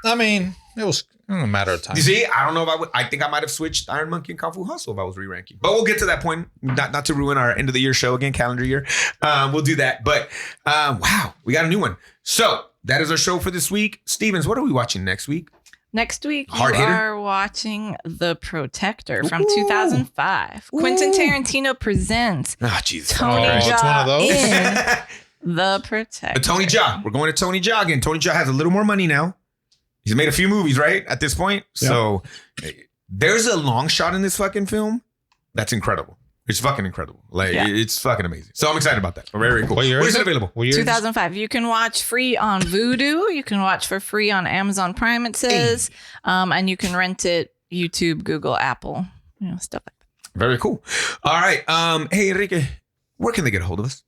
S4: I mean, it was a matter of time.
S1: You see, I don't know if I would. I think I might have switched Iron Monkey and Kung Fu Hustle if I was re-ranking. But we'll get to that point. Not to ruin our end of the year show again, calendar year. We'll do that. But wow, we got a new one. So that is our show for this week. Stevens, what are we watching next week?
S3: Next week,
S1: Hard
S3: you
S1: hitter?
S3: are watching The Protector from 2005. Quentin Tarantino presents
S1: Ah, Jesus.
S3: Tony
S4: it's one of
S3: Jaa
S4: those?
S3: in The Protector.
S1: Tony Jaa. We're going to Tony Jaa again. Tony Jaa has a little more money now. He's made a few movies, right? At this point.
S2: Yeah.
S1: So there's a long shot in this fucking film that's incredible. It's fucking incredible. Like, it's fucking amazing. So I'm excited about that. Very, very cool.
S4: What year
S1: Where
S4: is
S1: is it
S4: it?
S1: available?
S4: What year is it?
S3: 2005. You can watch free on Vudu. You can watch for free on Amazon Prime, it says. And you can rent it YouTube, Google, Apple, stuff like that.
S1: Very cool. All right. Hey, Enrique, where can they get a hold of us?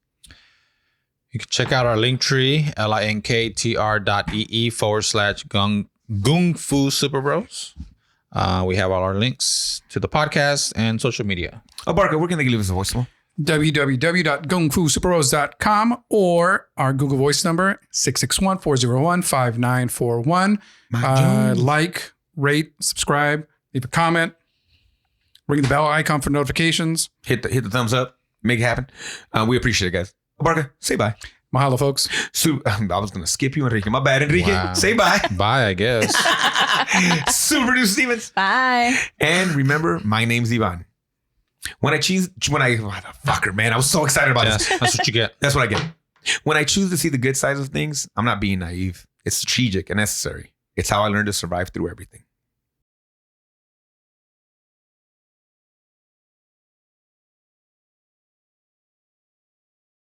S4: You can check out our link tree, linktr.ee/Gung-Fu Super Bros. We have all our links to the podcast and social media.
S1: Barker, where can they leave us a voicemail?
S2: www.gungfusuperbros.com or our Google Voice number, 661-401-5941. Like, rate, subscribe, leave a comment, ring the bell icon for notifications.
S1: Hit the thumbs up. Make it happen. We appreciate it, guys. Barker, say bye.
S2: Mahalo, folks.
S1: I was going to skip you, Enrique. My bad, Enrique.
S4: Wow.
S1: Say bye.
S4: Bye, I guess.
S1: Super Producer Stevens.
S3: Bye.
S1: And remember, my name's Ivan. Fucker, man. I was so excited about
S4: Yes,
S1: this.
S4: that's what you get.
S1: That's what I get. When I choose to see the good sides of things, I'm not being naive. It's strategic and necessary. It's how I learned to survive through everything.